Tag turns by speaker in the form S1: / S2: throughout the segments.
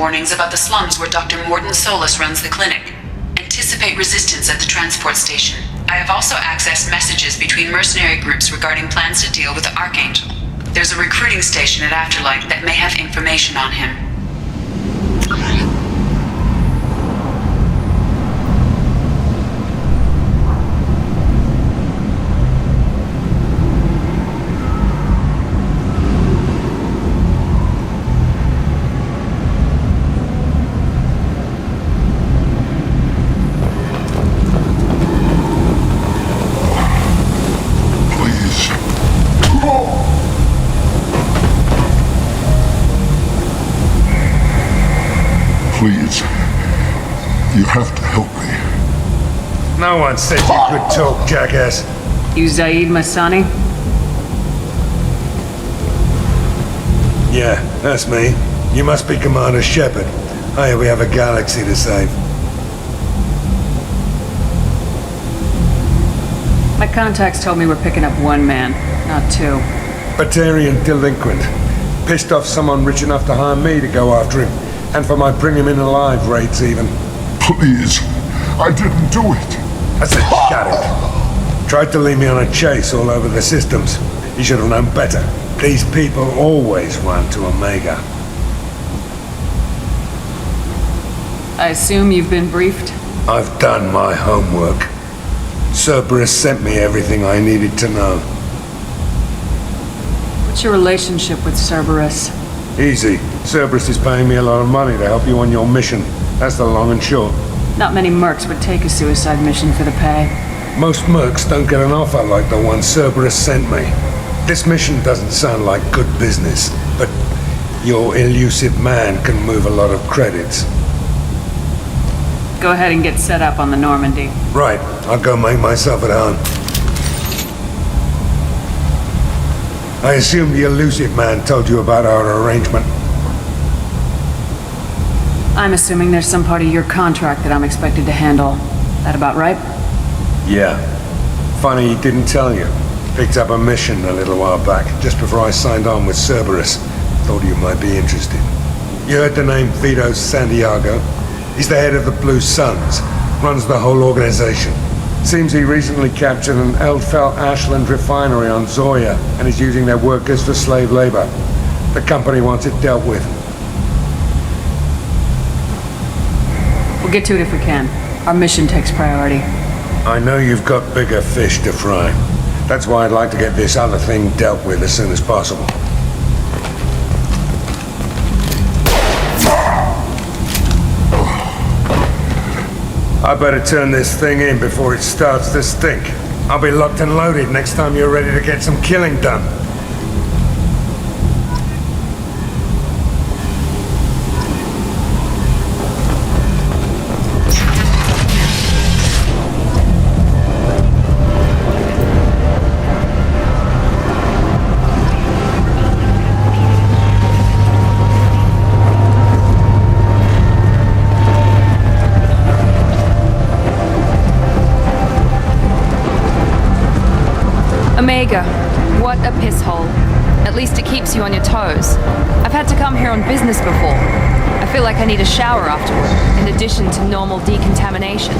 S1: Warnings about the slums where Dr. Morden Solus runs the clinic. Anticipate resistance at the transport station. I have also accessed messages between mercenary groups regarding plans to deal with the Archangel. There's a recruiting station at Afterlight that may have information on him.
S2: Please, you have to help me.
S3: No one said you could talk, jackass.
S4: You Zaid Masani?
S3: Yeah, that's me. You must be Commander Shepard. Hey, we have a galaxy to save.
S4: My contacts told me we're picking up one man, not two.
S3: Batarian delinquent. Pissed off someone rich enough to hire me to go after him. And for my bring him in alive rates even.
S2: Please, I didn't do it.
S3: I said shut it. Tried to lead me on a chase all over the systems. He should have known better. These people always run to Omega.
S4: I assume you've been briefed?
S3: I've done my homework. Cerberus sent me everything I needed to know.
S4: What's your relationship with Cerberus?
S3: Easy. Cerberus is paying me a lot of money to help you on your mission. That's the long and short.
S4: Not many mercs would take a suicide mission for the pay.
S3: Most mercs don't get an offer like the one Cerberus sent me. This mission doesn't sound like good business, but your elusive man can move a lot of credits.
S4: Go ahead and get set up on the Normandy.
S3: Right. I'll go make myself at home. I assume the elusive man told you about our arrangement.
S4: I'm assuming there's some part of your contract that I'm expected to handle. That about right?
S3: Yeah. Funny he didn't tell you. Picked up a mission a little while back, just before I signed on with Cerberus. Thought you might be interested. You heard the name Vito Santiago? He's the head of the Blue Suns. Runs the whole organization. Seems he recently captured an Eldfell Ashland refinery on Zoya and is using their workers for slave labor. The company wants it dealt with.
S4: We'll get to it if we can. Our mission takes priority.
S3: I know you've got bigger fish to fry. That's why I'd like to get this other thing dealt with as soon as possible. I better turn this thing in before it starts to stink. I'll be locked and loaded next time you're ready to get some killing done.
S5: Omega, what a piss hole. At least it keeps you on your toes. I've had to come here on business before. I feel like I need a shower afterward, in addition to normal decontamination.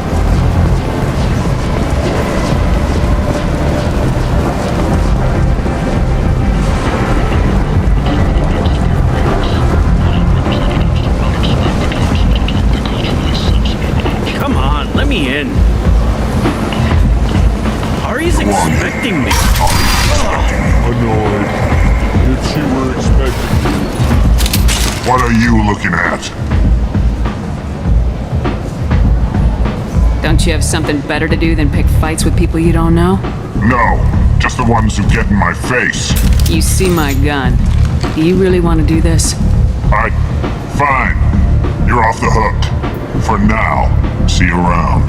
S6: Come on, let me in. Ari's expecting me.
S2: Annoyed. If she were expecting you. What are you looking at?
S4: Don't you have something better to do than pick fights with people you don't know?
S2: No, just the ones who get in my face.
S4: You see my gun. Do you really want to do this?
S2: Fine. You're off the hook. For now. See you around.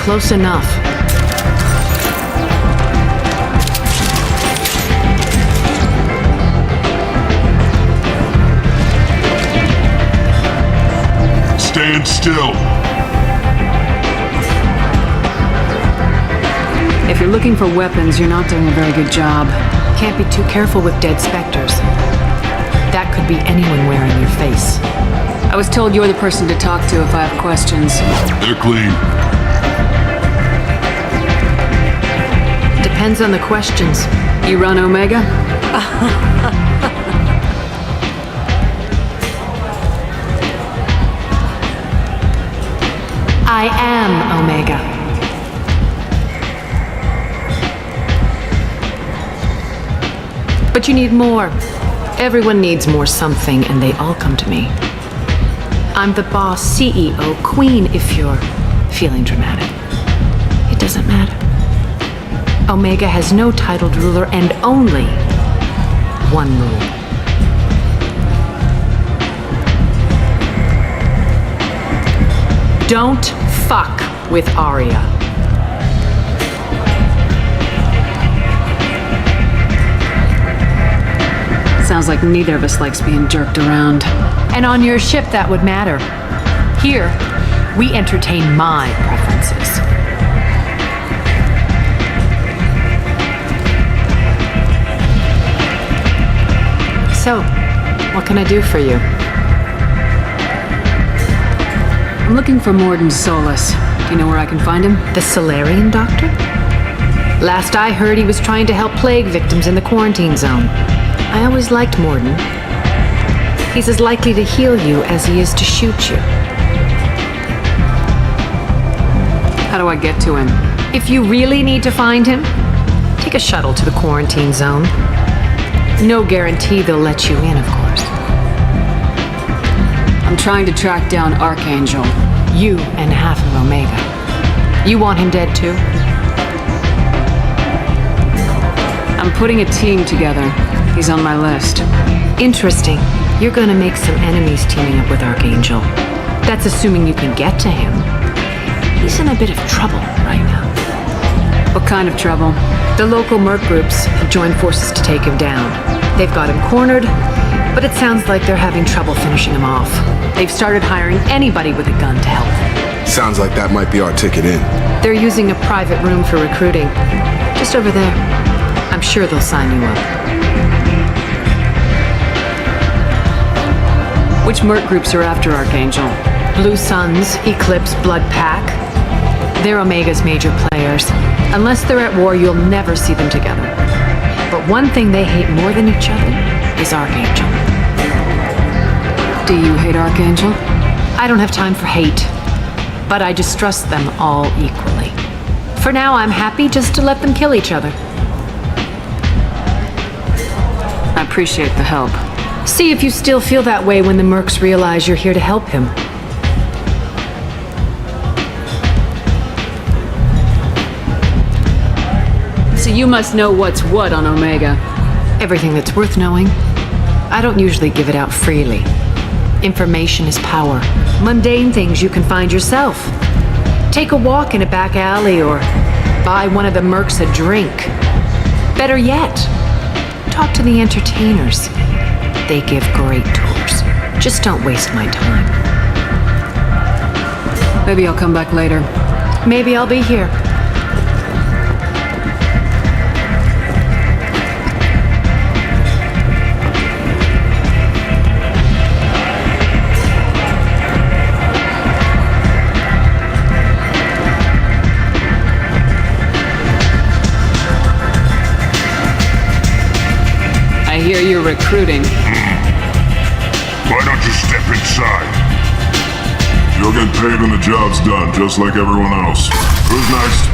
S7: close enough.
S2: Stand still.
S4: If you're looking for weapons, you're not doing a very good job.
S7: Can't be too careful with dead specters. That could be anyone wearing your face.
S4: I was told you're the person to talk to if I have questions.
S2: They're clean.
S7: Depends on the questions.
S4: You run Omega?
S7: I am Omega. But you need more. Everyone needs more something, and they all come to me. I'm the boss, CEO, queen, if you're feeling dramatic. It doesn't matter. Omega has no titled ruler and only one rule. Don't fuck with Arya.
S4: Sounds like neither of us likes being jerked around.
S7: And on your ship, that would matter. Here, we entertain my preferences. So, what can I do for you?
S4: I'm looking for Morden Solus. Do you know where I can find him?
S7: The Solarian doctor? Last I heard, he was trying to help plague victims in the quarantine zone. I always liked Morden. He's as likely to heal you as he is to shoot you.
S4: How do I get to him?
S7: If you really need to find him, take a shuttle to the quarantine zone. No guarantee they'll let you in, of course.
S4: I'm trying to track down Archangel.
S7: You and half of Omega. You want him dead too?
S4: I'm putting a team together. He's on my list.
S7: Interesting. You're gonna make some enemies teaming up with Archangel. That's assuming you can get to him. He's in a bit of trouble right now.
S4: What kind of trouble?
S7: The local merc groups have joined forces to take him down. They've got him cornered, but it sounds like they're having trouble finishing him off. They've started hiring anybody with a gun to help them.
S8: Sounds like that might be our ticket in.
S7: They're using a private room for recruiting. Just over there. I'm sure they'll sign you up.
S4: Which merc groups are after Archangel?
S7: Blue Suns, Eclipse, Blood Pack. They're Omega's major players. Unless they're at war, you'll never see them together. But one thing they hate more than each other is Archangel.
S4: Do you hate Archangel?
S7: I don't have time for hate, but I distrust them all equally. For now, I'm happy just to let them kill each other.
S4: I appreciate the help.
S7: See if you still feel that way when the mercs realize you're here to help him.
S4: So you must know what's what on Omega.
S7: Everything that's worth knowing. I don't usually give it out freely. Information is power. Mundane things you can find yourself. Take a walk in a back alley or buy one of the mercs a drink. Better yet, talk to the entertainers. They give great tours. Just don't waste my time.
S4: Maybe I'll come back later.
S7: Maybe I'll be here.
S4: I hear you're recruiting.
S2: Why don't you step inside? You'll get paid when the job's done, just like everyone else. Who's next?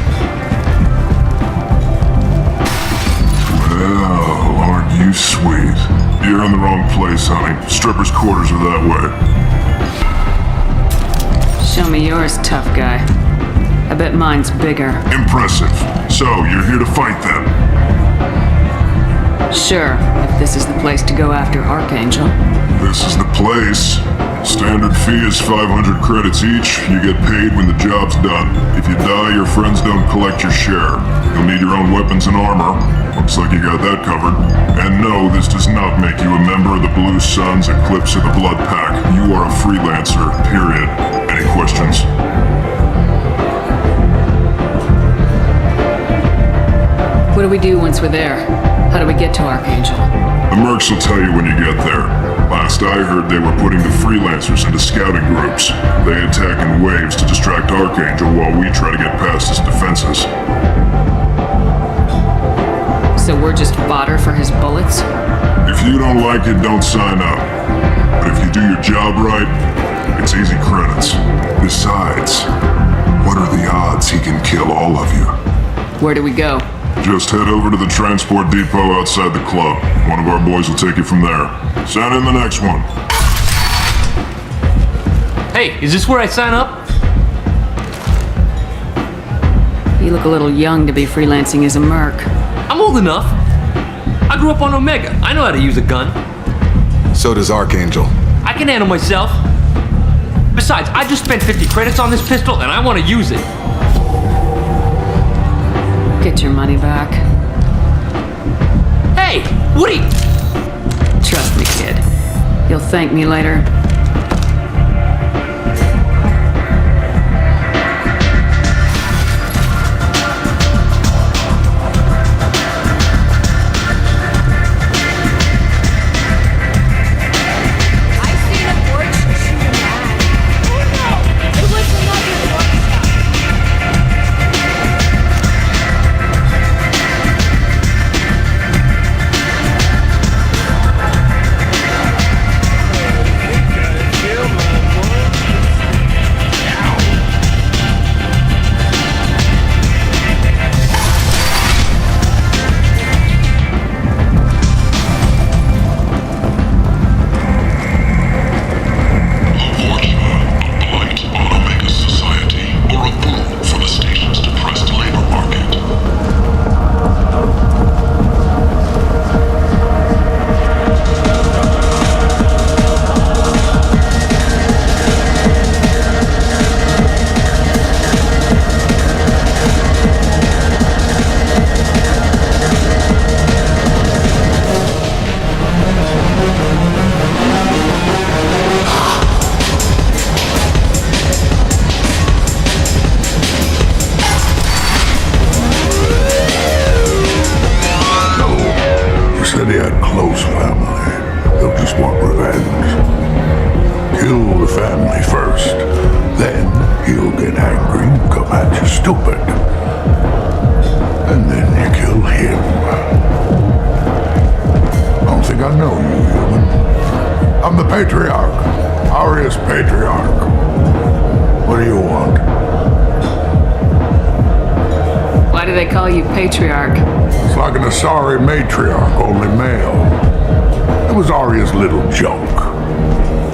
S2: Well, aren't you sweet? You're in the wrong place, honey. Strippers' quarters are that way.
S4: Show me yours, tough guy. I bet mine's bigger.
S2: Impressive. So, you're here to fight them?
S4: Sure, if this is the place to go after Archangel.
S2: This is the place. Standard fee is 500 credits each. You get paid when the job's done. If you die, your friends don't collect your share. You'll need your own weapons and armor. Looks like you got that covered. And no, this does not make you a member of the Blue Suns, Eclipse, or the Blood Pack. You are a freelancer, period. Any questions?
S4: What do we do once we're there? How do we get to Archangel?
S2: The mercs will tell you when you get there. Last I heard, they were putting the freelancers into scouting groups. They attack in waves to distract Archangel while we try to get past his defenses.
S4: So we're just fodder for his bullets?
S2: If you don't like it, don't sign up. But if you do your job right, it's easy credits. Besides, what are the odds he can kill all of you?
S4: Where do we go?
S2: Just head over to the transport depot outside the club. One of our boys will take you from there. Send in the next one.
S9: Hey, is this where I sign up?
S4: You look a little young to be freelancing as a merc.
S9: I'm old enough. I grew up on Omega. I know how to use a gun.
S8: So does Archangel.
S9: I can handle myself. Besides, I just spent 50 credits on this pistol and I want to use it.
S4: Get your money back.
S9: Hey, what are you...
S4: Trust me, kid. You'll thank me later.
S10: Patriarch. It's like an Asari matriarch, only male. It was Arya's little joke.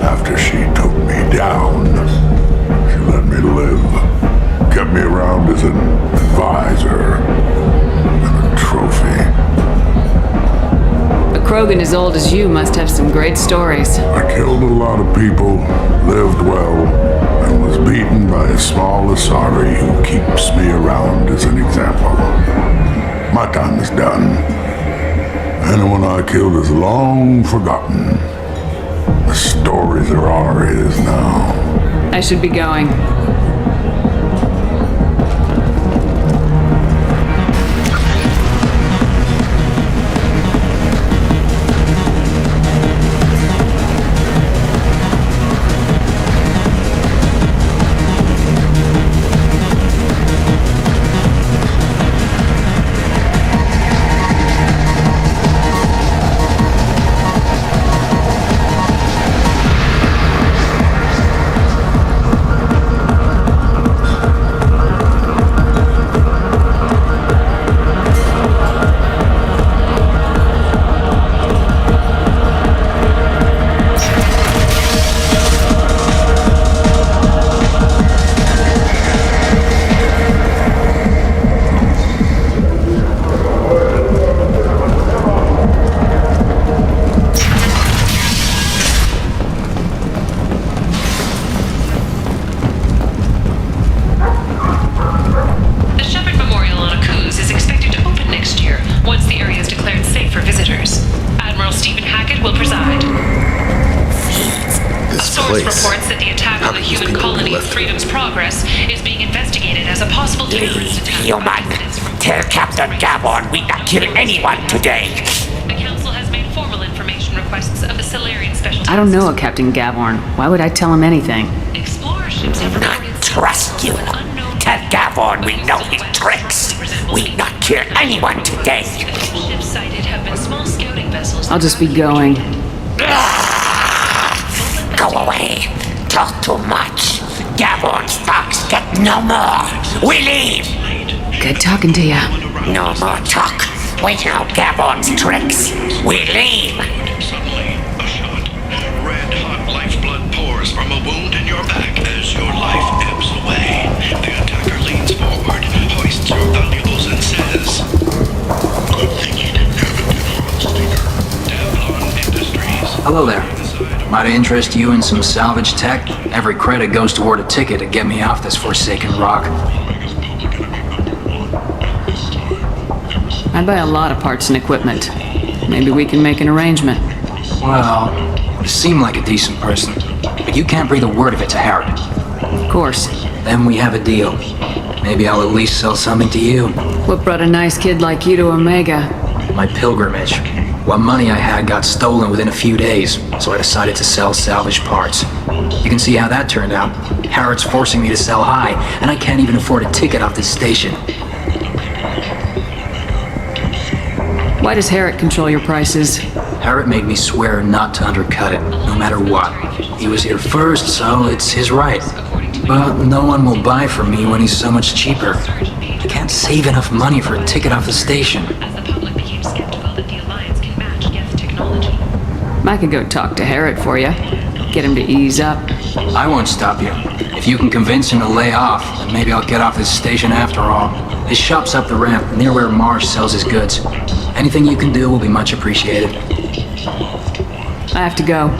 S10: After she took me down, she let me live. Kept me around as an advisor and a trophy.
S4: A Krogan as old as you must have some great stories.
S10: I killed a lot of people, lived well, and was beaten by a small Asari who keeps me around as an example. My time is done. Anyone I killed is long forgotten. The stories are Arya's now.
S4: I should be going.
S1: Shepard will preside.
S8: This
S1: A source
S8: place.
S1: reports that the attack on the human colony of Freedom's Progress is being investigated as a possible terrorist attack.
S11: Human, tell Captain Gavon we not kill anyone today.
S1: The Council has made formal information requests of the Solarian Special
S4: I don't
S1: Task
S4: know a Captain Gavorn. Why would I tell him anything?
S1: Explorer ships have
S11: Not
S1: reported
S11: trust you. Tell Gavon we know his tricks. We not kill anyone today.
S1: ships sighted have been small scouting vessels.
S4: I'll just be going.
S11: Go away. Talk too much. Gavon's thugs get no more. We leave.
S4: Good talking to ya.
S11: No more talk. We know Gavon's tricks. We leave.
S12: Suddenly, a shot. Red-hot lifeblood pours from a wound in your back as your life ebbs away. The attacker leans forward, hoists your valuables, and says, "Good thing you didn't have a different sticker." Devlon Industries.
S13: Hello there. Might I interest you in some salvage tech? Every credit goes toward a ticket to get me off this forsaken rock.
S4: I buy a lot of parts and equipment. Maybe we can make an arrangement.
S13: Well, you seem like a decent person, but you can't breathe a word of it to Harrod.
S4: Of course.
S13: Then we have a deal. Maybe I'll at least sell something to you.
S4: What brought a nice kid like you to Omega?
S13: My pilgrimage. What money I had got stolen within a few days, so I decided to sell salvage parts. You can see how that turned out. Harrod's forcing me to sell high, and I can't even afford a ticket off this station.
S4: Why does Harrod control your prices?
S13: Harrod made me swear not to undercut it, no matter what. He was here first, so it's his right. But no one will buy from me when he's so much cheaper. I can't save enough money for a ticket off the station.
S1: As the public became skeptical that the Alliance can match Geth technology.
S4: I could go talk to Harrod for you. Get him to ease up.
S13: I won't stop you. If you can convince him to lay off, then maybe I'll get off this station after all. His shop's up the ramp, near where Marsh sells his goods. Anything you can do will be much appreciated.
S4: I have to go.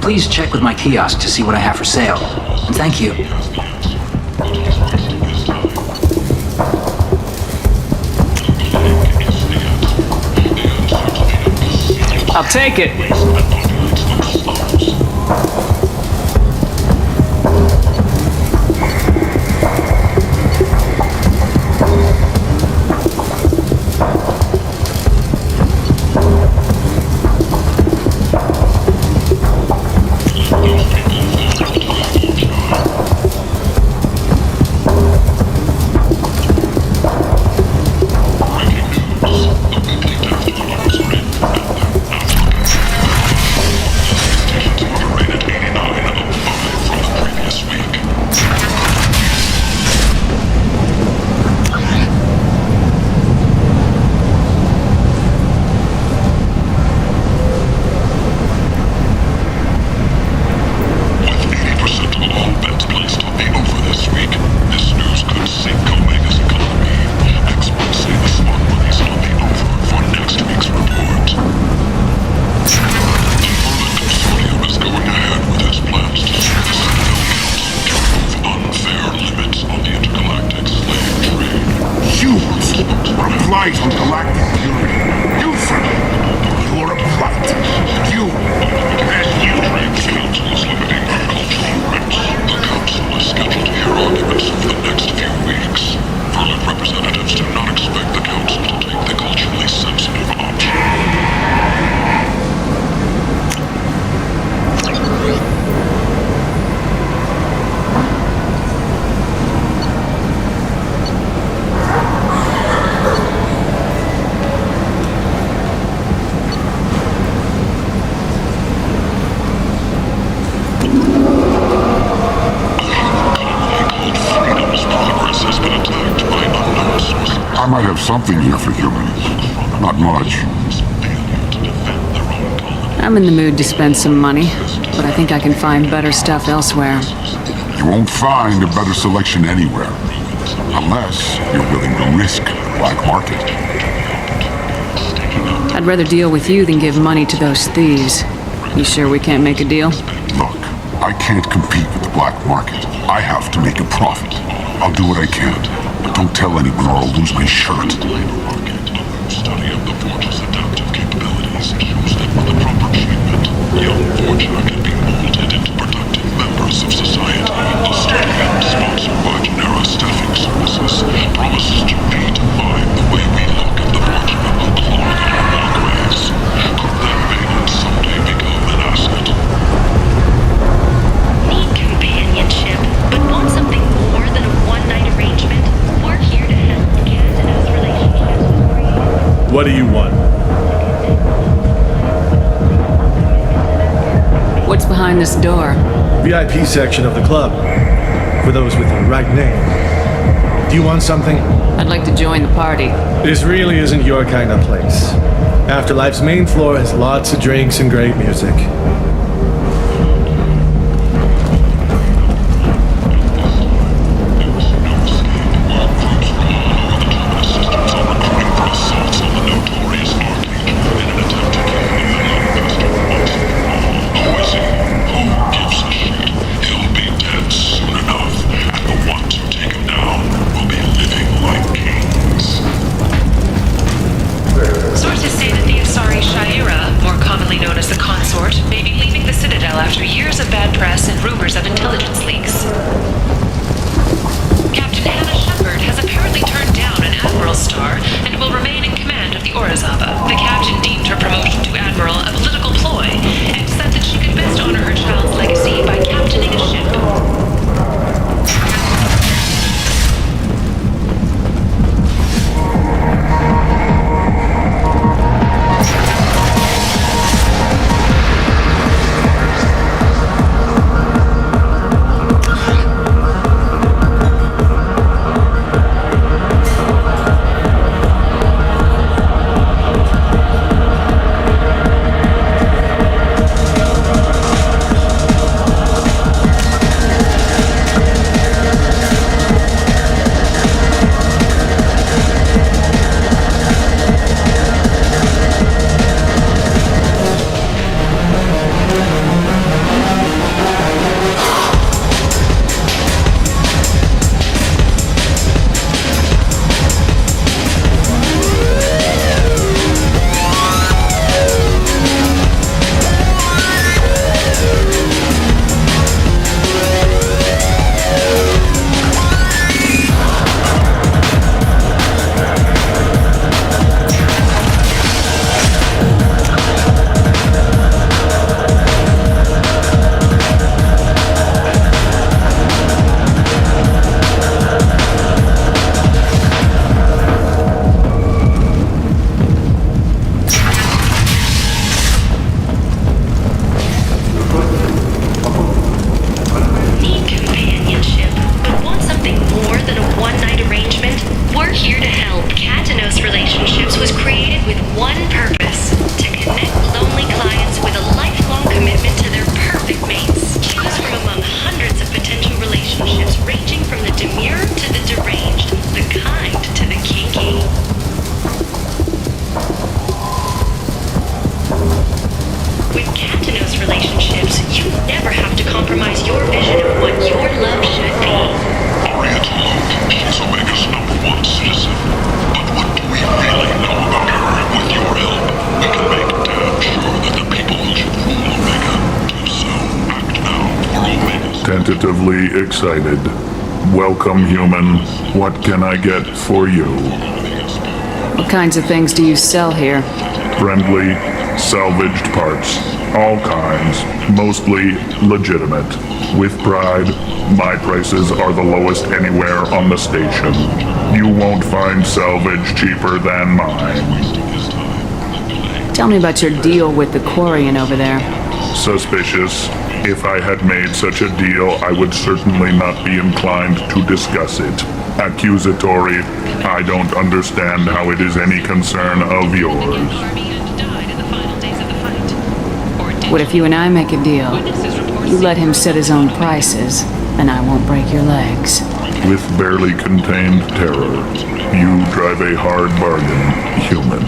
S13: Please check with my kiosk to see what I have for sale. And thank you.
S9: I'll take it.
S10: Something here for humans. Not much.
S4: I'm in the mood to spend some money, but I think I can find better stuff elsewhere.
S10: You won't find a better selection anywhere. Unless you're willing to risk the black market.
S4: I'd rather deal with you than give money to those thieves. You sure we can't make a deal?
S10: Look, I can't compete with the black market. I have to make a profit. I'll do what I can. But don't tell anyone or I'll lose my shirt.
S12: Study of the forge's adaptive capabilities shows that with the proper treatment,
S14: What do you want?
S4: What's behind this door?
S14: VIP section of the club. For those with the right name. Do you want something?
S4: I'd like to join the party.
S14: This really isn't your kind of place. Afterlife's main floor has lots of drinks and great music.
S2: Tentatively excited. Welcome, human. What can I get for you?
S4: What kinds of things do you sell here?
S2: Friendly, salvaged parts. All kinds. Mostly legitimate. With pride, my prices are the lowest anywhere on the station. You won't find salvage cheaper than mine.
S4: Tell me about your deal with the Quarian over there.
S2: Suspicious. If I had made such a deal, I would certainly not be inclined to discuss it. Accusatory. I don't understand how it is any concern of yours.
S4: What if you and I make a deal? You let him set his own prices, and I won't break your legs.
S2: With barely contained terror, you drive a hard bargain, human.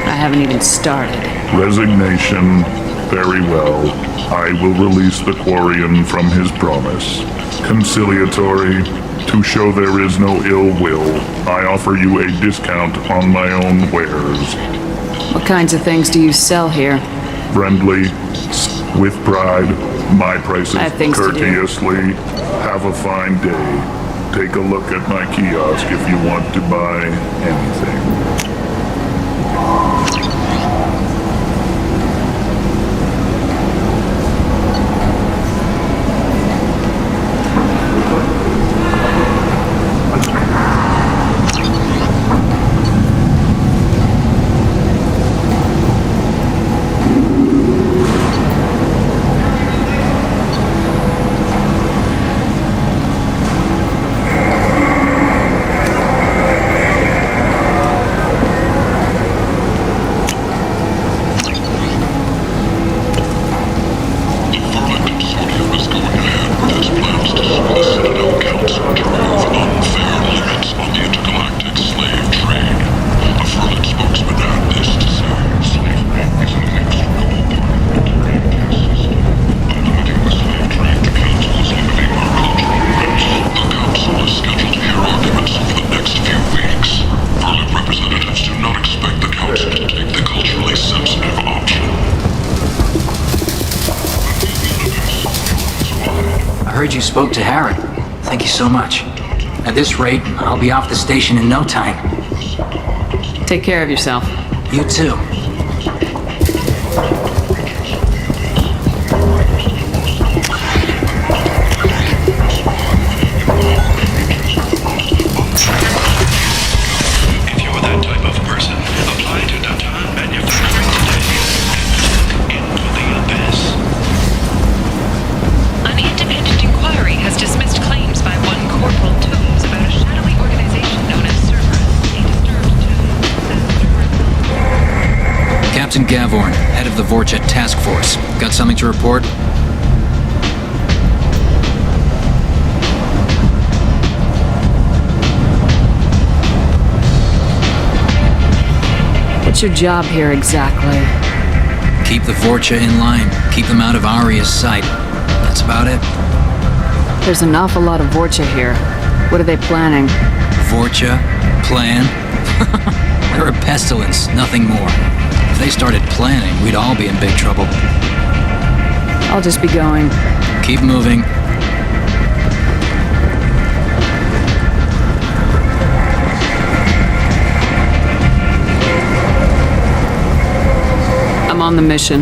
S4: I haven't even started.
S2: Resignation. Very well. I will release the Quarian from his promise. Conciliatory. To show there is no ill will, I offer you a discount on my own wares.
S4: What kinds of things do you sell here?
S2: Friendly. With pride. My prices courteously. Have a fine day. Take a look at my kiosk if you want to buy anything.
S13: heard you spoke to Harry. Thank you so much. At this rate, I'll be off the station in no time.
S4: Take care of yourself.
S13: You too.
S12: If you're that type of person, apply to Datan Manufacturing today and look into the abyss.
S1: An independent inquiry has dismissed claims by one Corporal Tomes about a shadowy organization known as Cerberus. A disturbed
S13: Captain Gavorn, head of the Vorchet Task Force. Got something to report?
S4: What's your job here exactly?
S13: Keep the Vorcha in line. Keep them out of Aria's sight. That's about it.
S4: There's an awful lot of Vorcha here. What are they planning?
S13: Vorcha? Plan? They're a pestilence, nothing more. If they started planning, we'd all be in big trouble.
S4: I'll just be going.
S13: Keep moving.
S4: I'm on the mission.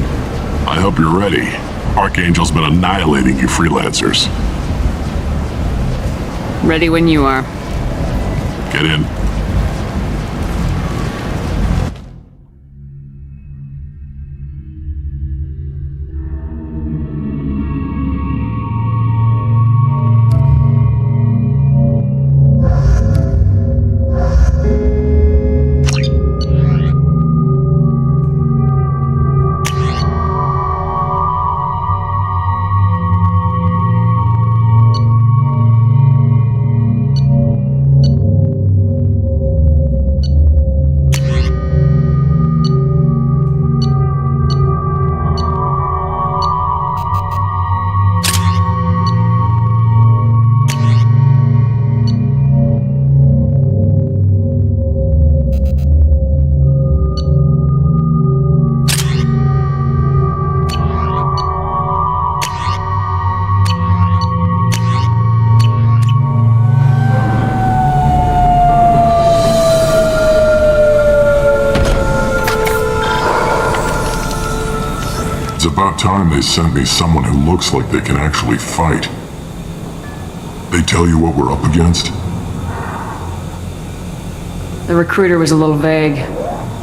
S2: I hope you're ready. Archangel's been annihilating you freelancers.
S4: Ready when you are.
S2: Get in. It's about time they sent me someone who looks like they can actually fight. They tell you what we're up against?
S4: The recruiter was a little vague.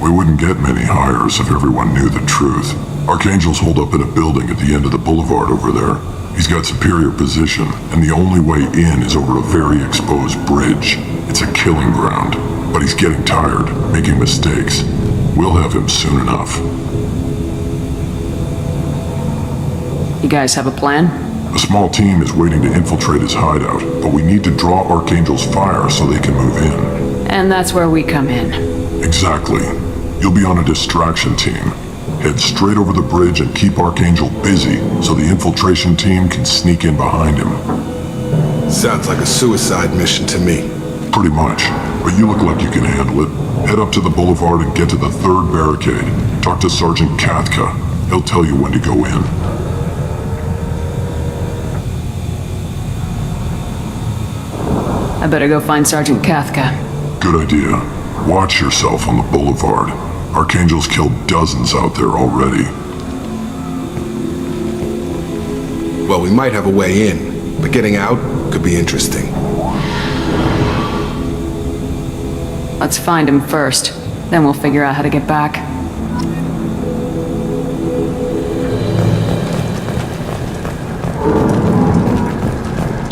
S2: We wouldn't get many hires if everyone knew the truth. Archangel's holed up in a building at the end of the boulevard over there. He's got superior position, and the only way in is over a very exposed bridge. It's a killing ground, but he's getting tired, making mistakes. We'll have him soon enough.
S4: You guys have a plan?
S2: A small team is waiting to infiltrate his hideout, but we need to draw Archangel's fire so they can move in.
S4: And that's where we come in.
S2: Exactly. You'll be on a distraction team. Head straight over the bridge and keep Archangel busy so the infiltration team can sneak in behind him.
S8: Sounds like a suicide mission to me.
S2: Pretty much, but you look like you can handle it. Head up to the boulevard and get to the third barricade. Talk to Sergeant Kathka. He'll tell you when to go in.
S4: I better go find Sergeant Kathka.
S2: Good idea. Watch yourself on the boulevard. Archangel's killed dozens out there already.
S8: Well, we might have a way in, but getting out could be interesting.
S4: Let's find him first. Then we'll figure out how to get back.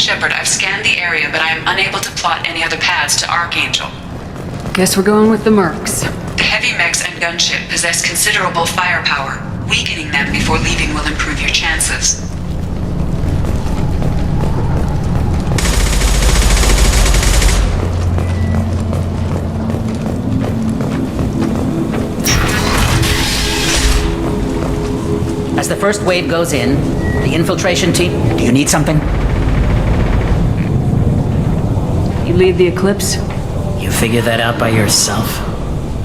S1: Shepard, I've scanned the area, but I am unable to plot any other paths to Archangel.
S4: Guess we're going with the mercs.
S1: The heavy mechs and gunship possess considerable firepower. Weakening them before leaving will improve your chances.
S15: As the first wave goes in, the infiltration team... Do you need something?
S4: You lead the Eclipse?
S15: You figure that out by yourself?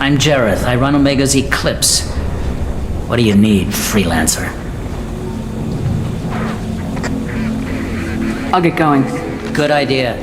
S15: I'm Jareth. I run Omega's Eclipse. What do you need, freelancer?
S4: I'll get going.
S15: Good idea.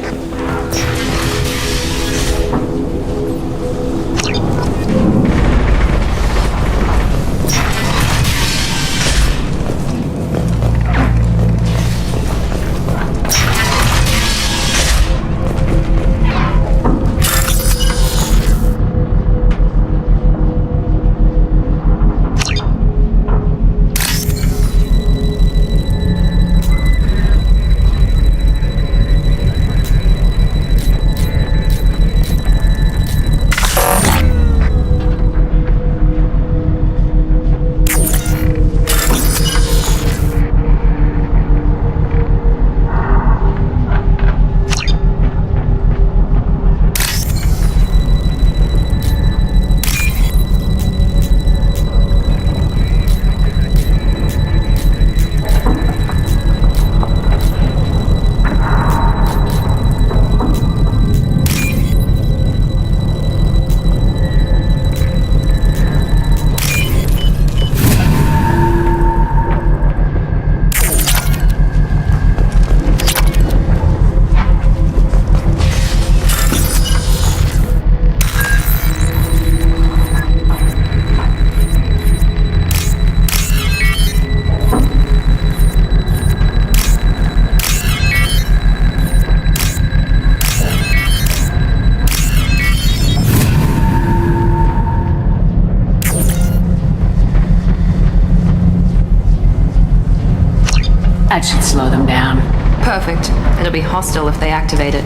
S4: That should slow them down.
S5: Perfect. It'll be hostile if they activate it.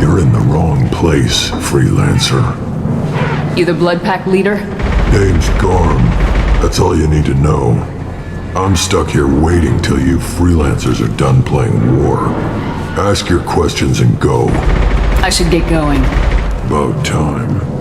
S10: You're in the wrong place, freelancer.
S4: You the Blood Pack leader?
S10: Name's Gorm. That's all you need to know. I'm stuck here waiting till you freelancers are done playing war. Ask your questions and go.
S4: I should get going.
S10: About time.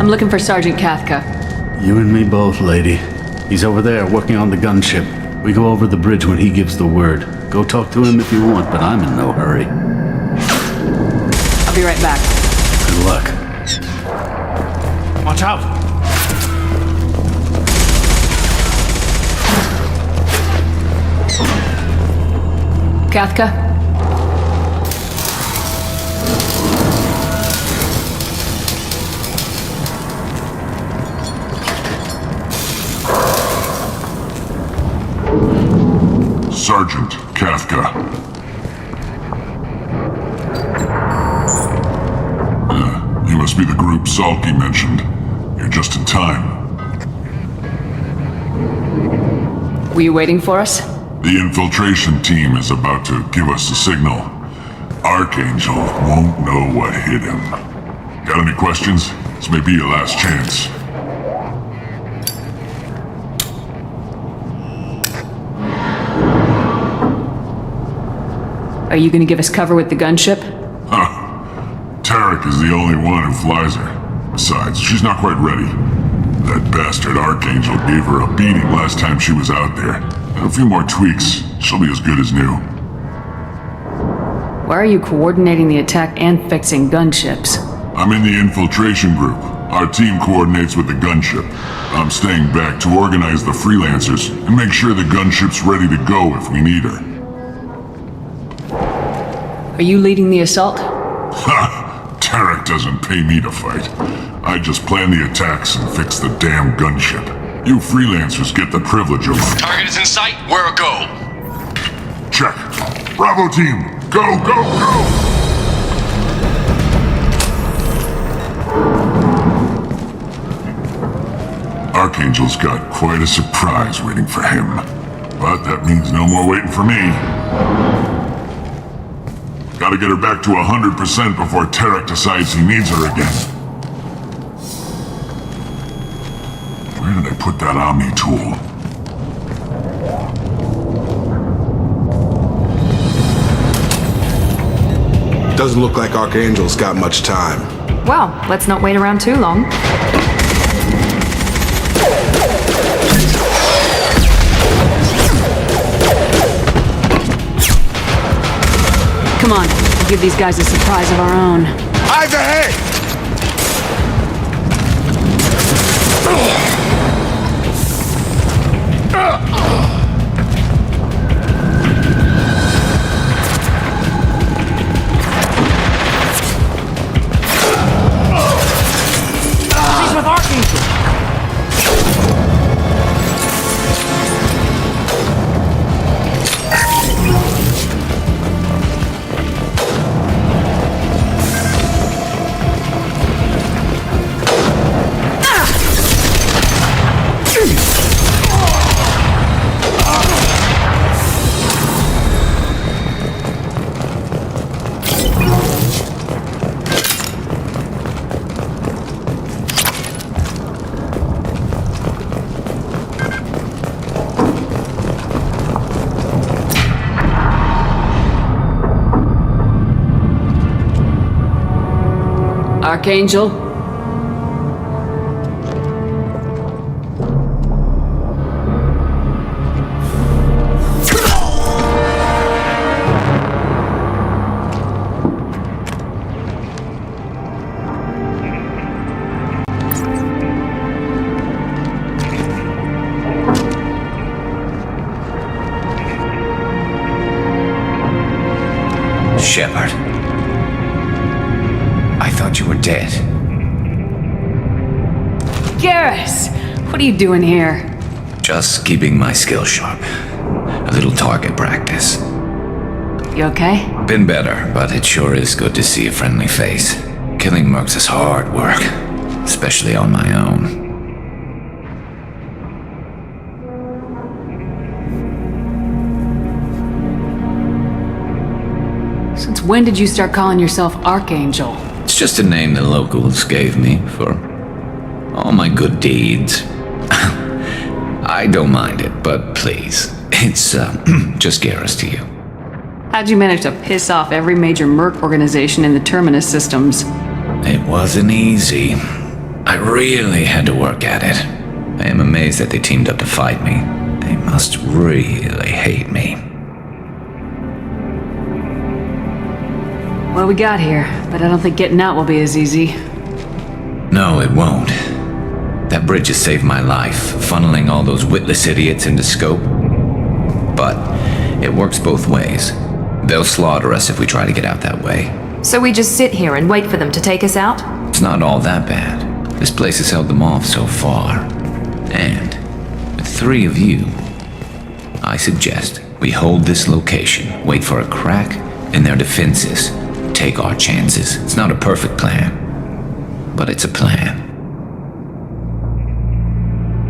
S4: I'm looking for Sergeant Cathca.
S6: You and me both, lady. He's over there working on the gunship. We go over the bridge when he gives the word. Go talk to him if you want, but I'm in no hurry.
S4: I'll be right back.
S6: Good luck. Watch out!
S4: Cathca?
S2: Sergeant Cathca. You must be the group Salky mentioned. You're just in time.
S4: Were you waiting for us?
S2: The infiltration team is about to give us a signal. Archangel won't know what hit him. Got any questions? This may be your last chance.
S4: Are you gonna give us cover with the gunship?
S2: Tarek is the only one who flies her. Besides, she's not quite ready. That bastard Archangel gave her a beating last time she was out there. A few more tweaks, she'll be as good as new.
S4: Why are you coordinating the attack and fixing gunships?
S2: I'm in the infiltration group. Our team coordinates with the gunship. I'm staying back to organize the freelancers and make sure the gunship's ready to go if we need her.
S4: Are you leading the assault?
S2: Ha! Tarek doesn't pay me to fight. I just plan the attacks and fix the damn gunship. You freelancers get the privilege of...
S16: Target is in sight. Where a go?
S2: Check. Bravo team, go, go, go! Archangel's got quite a surprise waiting for him. But that means no more waiting for me. Gotta get her back to 100% before Tarek decides he needs her again. Where did I put that Omni tool?
S8: Doesn't look like Archangel's got much time.
S5: Well, let's not wait around too long.
S4: Come on, we'll give these guys a surprise of our own.
S10: Eyes ahead!
S9: He's with Archangel.
S4: Archangel?
S17: Shepard. I thought you were dead.
S4: Garrus! What are you doing here?
S17: Just keeping my skills sharp. A little target practice.
S4: You okay?
S17: Been better, but it sure is good to see a friendly face. Killing mercs is hard work, especially on my own.
S4: Since when did you start calling yourself Archangel?
S17: It's just a name the locals gave me for all my good deeds. I don't mind it, but please, it's just Garrus to you.
S4: How'd you manage to piss off every major merc organization in the Terminus systems?
S17: It wasn't easy. I really had to work at it. I am amazed that they teamed up to fight me. They must really hate me.
S4: Well, we got here, but I don't think getting out will be as easy.
S17: No, it won't. That bridge has saved my life, funneling all those witless idiots into scope. But it works both ways. They'll slaughter us if we try to get out that way.
S5: So we just sit here and wait for them to take us out?
S17: It's not all that bad. This place has held them off so far. And with 3 of you, I suggest we hold this location, wait for a crack in their defenses, take our chances. It's not a perfect plan, but it's a plan.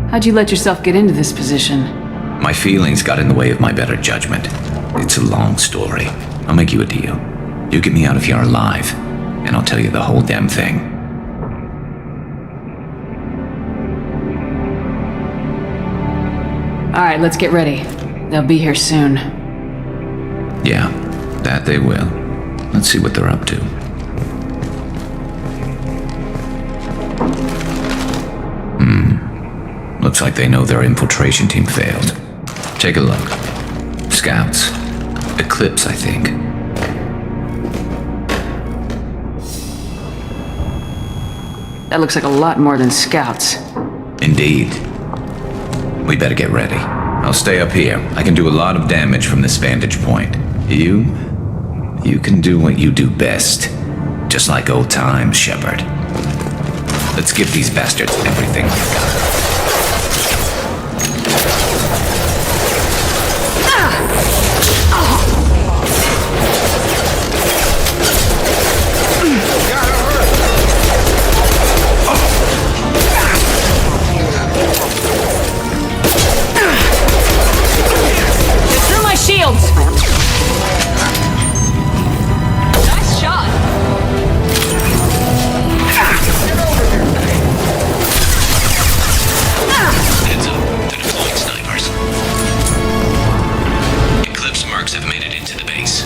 S4: How'd you let yourself get into this position?
S17: My feelings got in the way of my better judgment. It's a long story. I'll make you a deal. You get me out of here alive, and I'll tell you the whole damn thing.
S4: Alright, let's get ready. They'll be here soon.
S17: Yeah, that they will. Let's see what they're up to. Looks like they know their infiltration team failed. Take a look. Scouts. Eclipse, I think.
S4: That looks like a lot more than scouts.
S17: Indeed. We better get ready. I'll stay up here. I can do a lot of damage from this vantage point. You can do what you do best. Just like old times, Shepard. Let's give these bastards everything they've got.
S5: Through my shields! Nice shot!
S12: Heads up to deploying snipers. Eclipse mercs have made it into the base.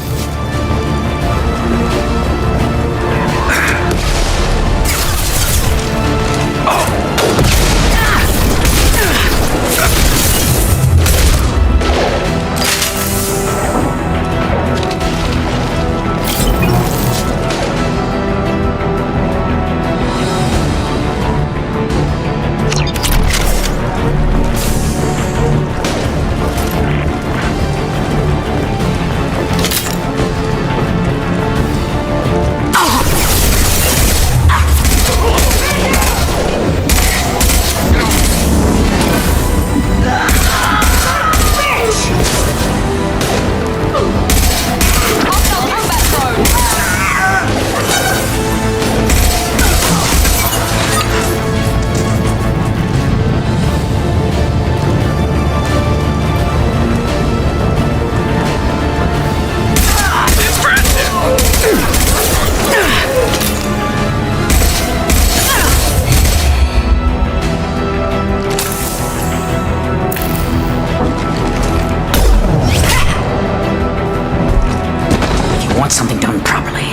S15: Something done properly.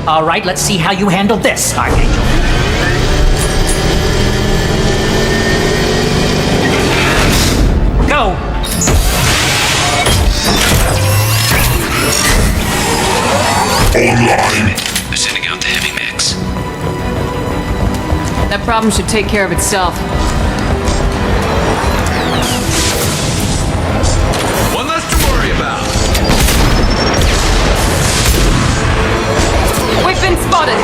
S15: All right, let's see how you handle this, Archangel. Go!
S12: Online. They're sending out the heavy mix.
S4: That problem should take care of itself.
S16: One less to worry about.
S5: We've been spotted!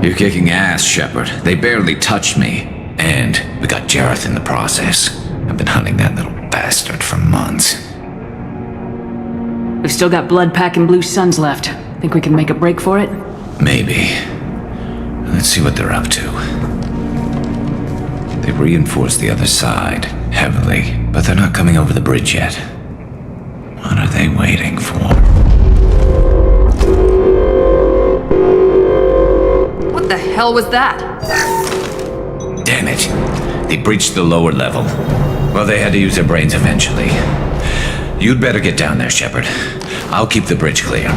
S17: You're kicking ass, Shepard. They barely touched me. And we got Jareth in the process. I've been hunting that little bastard for months.
S4: We've still got blood packing blue suns left. Think we can make a break for it?
S17: Maybe. Let's see what they're up to. They've reinforced the other side, heavily, but they're not coming over the bridge yet. What are they waiting for?
S5: What the hell was that?
S17: Damn it. They breached the lower level. Well, they had to use their brains eventually. You'd better get down there, Shepard. I'll keep the bridge clear.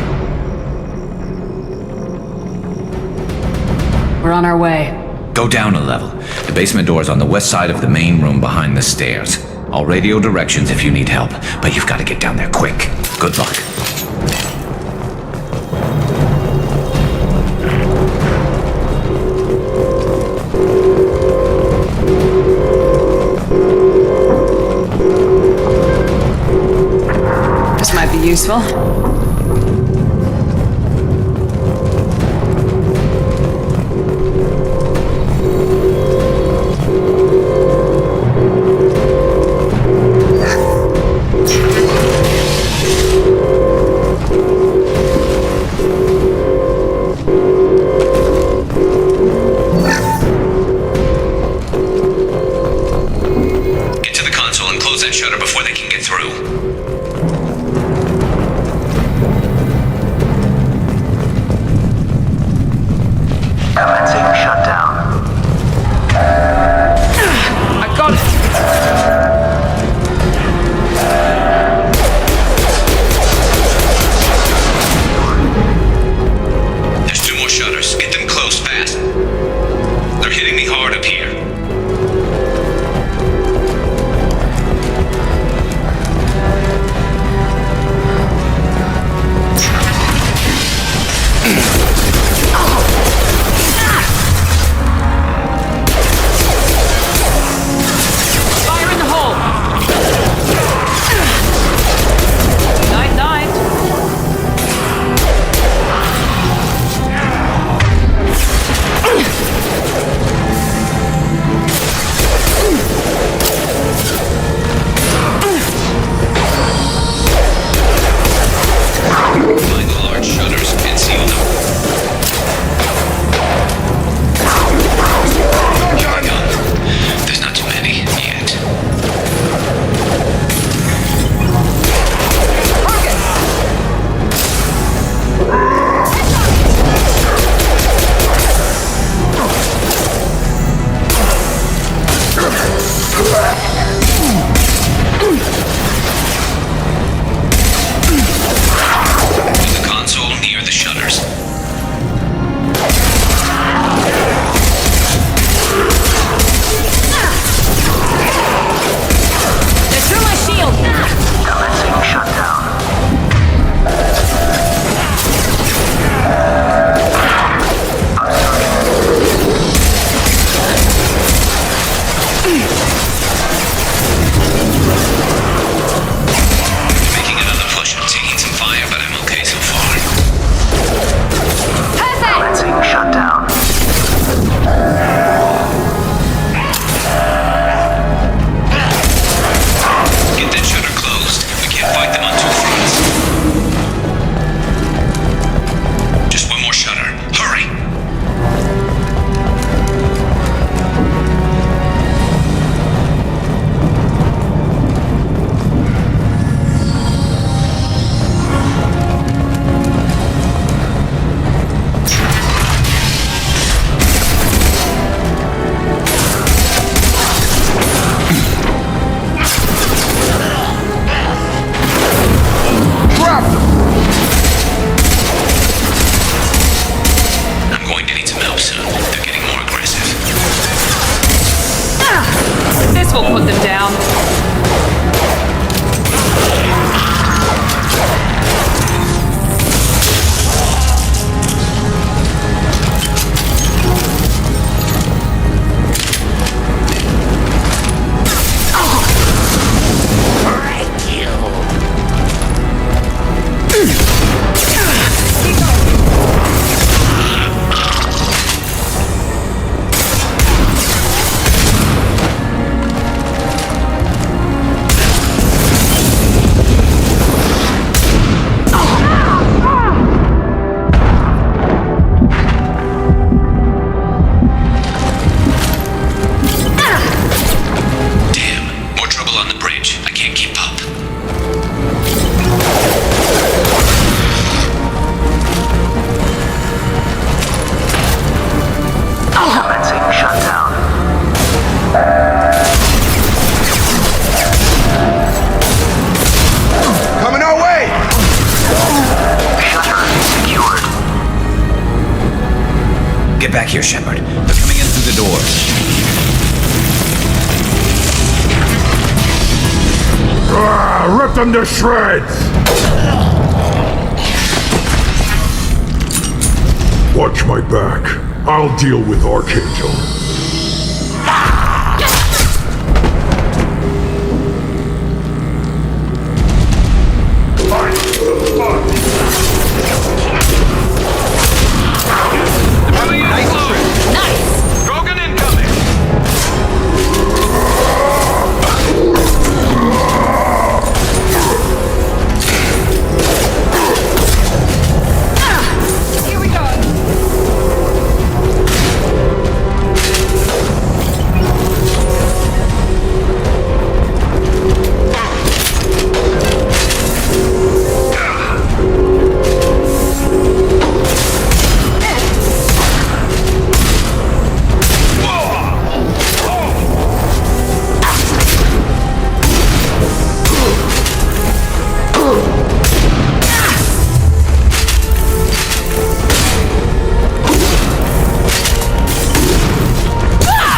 S4: We're on our way.
S17: Go down a level. The basement door's on the west side of the main room behind the stairs. I'll radio directions if you need help, but you've got to get down there quick. Good luck.
S4: This might be useful.
S17: Get to the console and close that shutter before they can get through.
S18: Commencing shutdown.
S9: I got it!
S17: There's 2 more shutters. Get them closed fast. They're hitting me hard up here. Shepard. They're coming in through the doors.
S10: Rip them to shreds! Watch my back. I'll deal with Archangel.
S12: Nice! Drogon incoming!
S5: Here we go.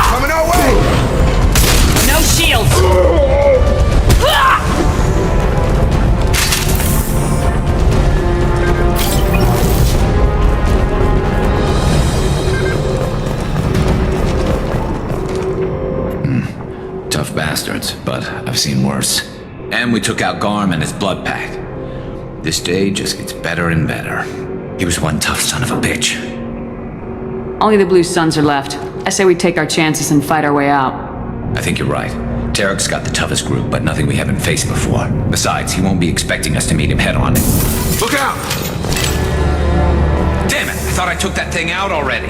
S8: Coming our way!
S15: No shields!
S17: Tough bastards, but I've seen worse. And we took out Garm and his blood pack. This day just gets better and better. He was one tough son of a bitch.
S4: Only the Blue Suns are left. I say we take our chances and fight our way out.
S17: I think you're right. Tarek's got the toughest group, but nothing we haven't faced before. Besides, he won't be expecting us to meet him head on.
S8: Look out!
S17: Damn it! I thought I took that thing out already.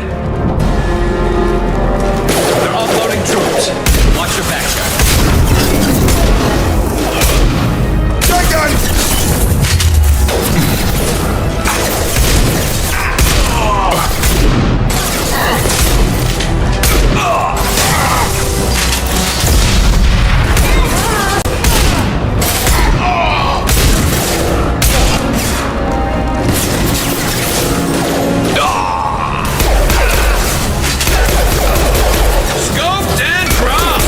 S17: They're offloading troops. Watch your back, Shepard.
S8: Shotgun!
S12: Scoped and dropped!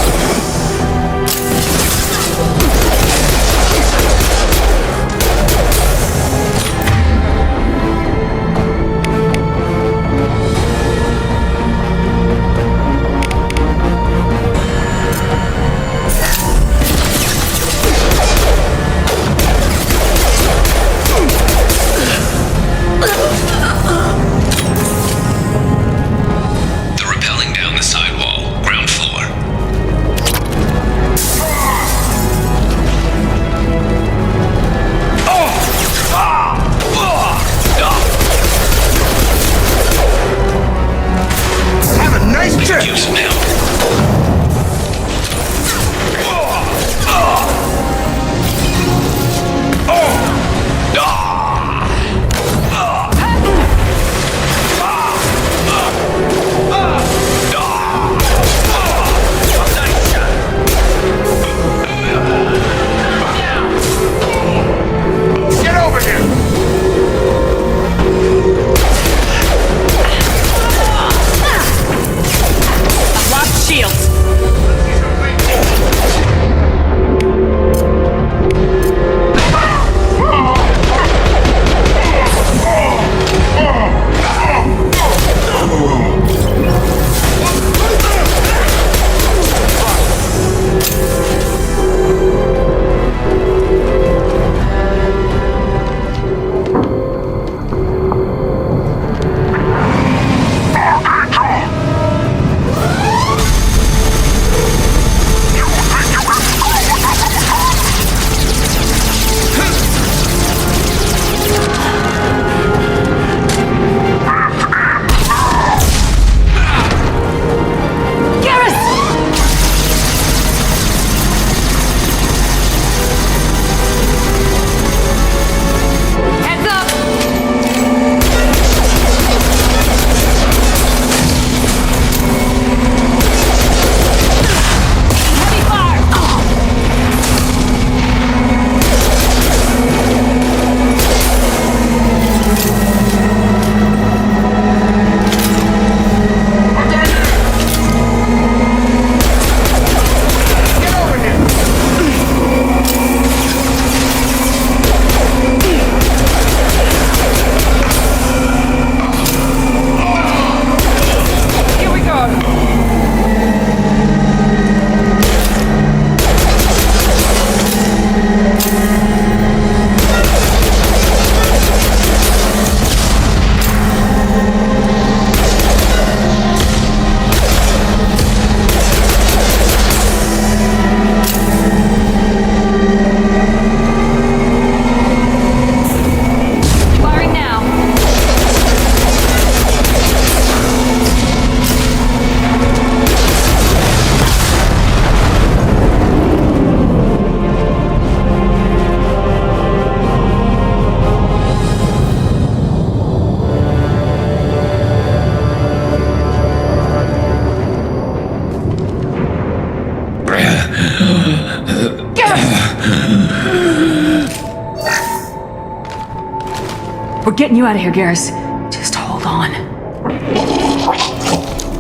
S4: getting you out of here, Garrus. Just hold on.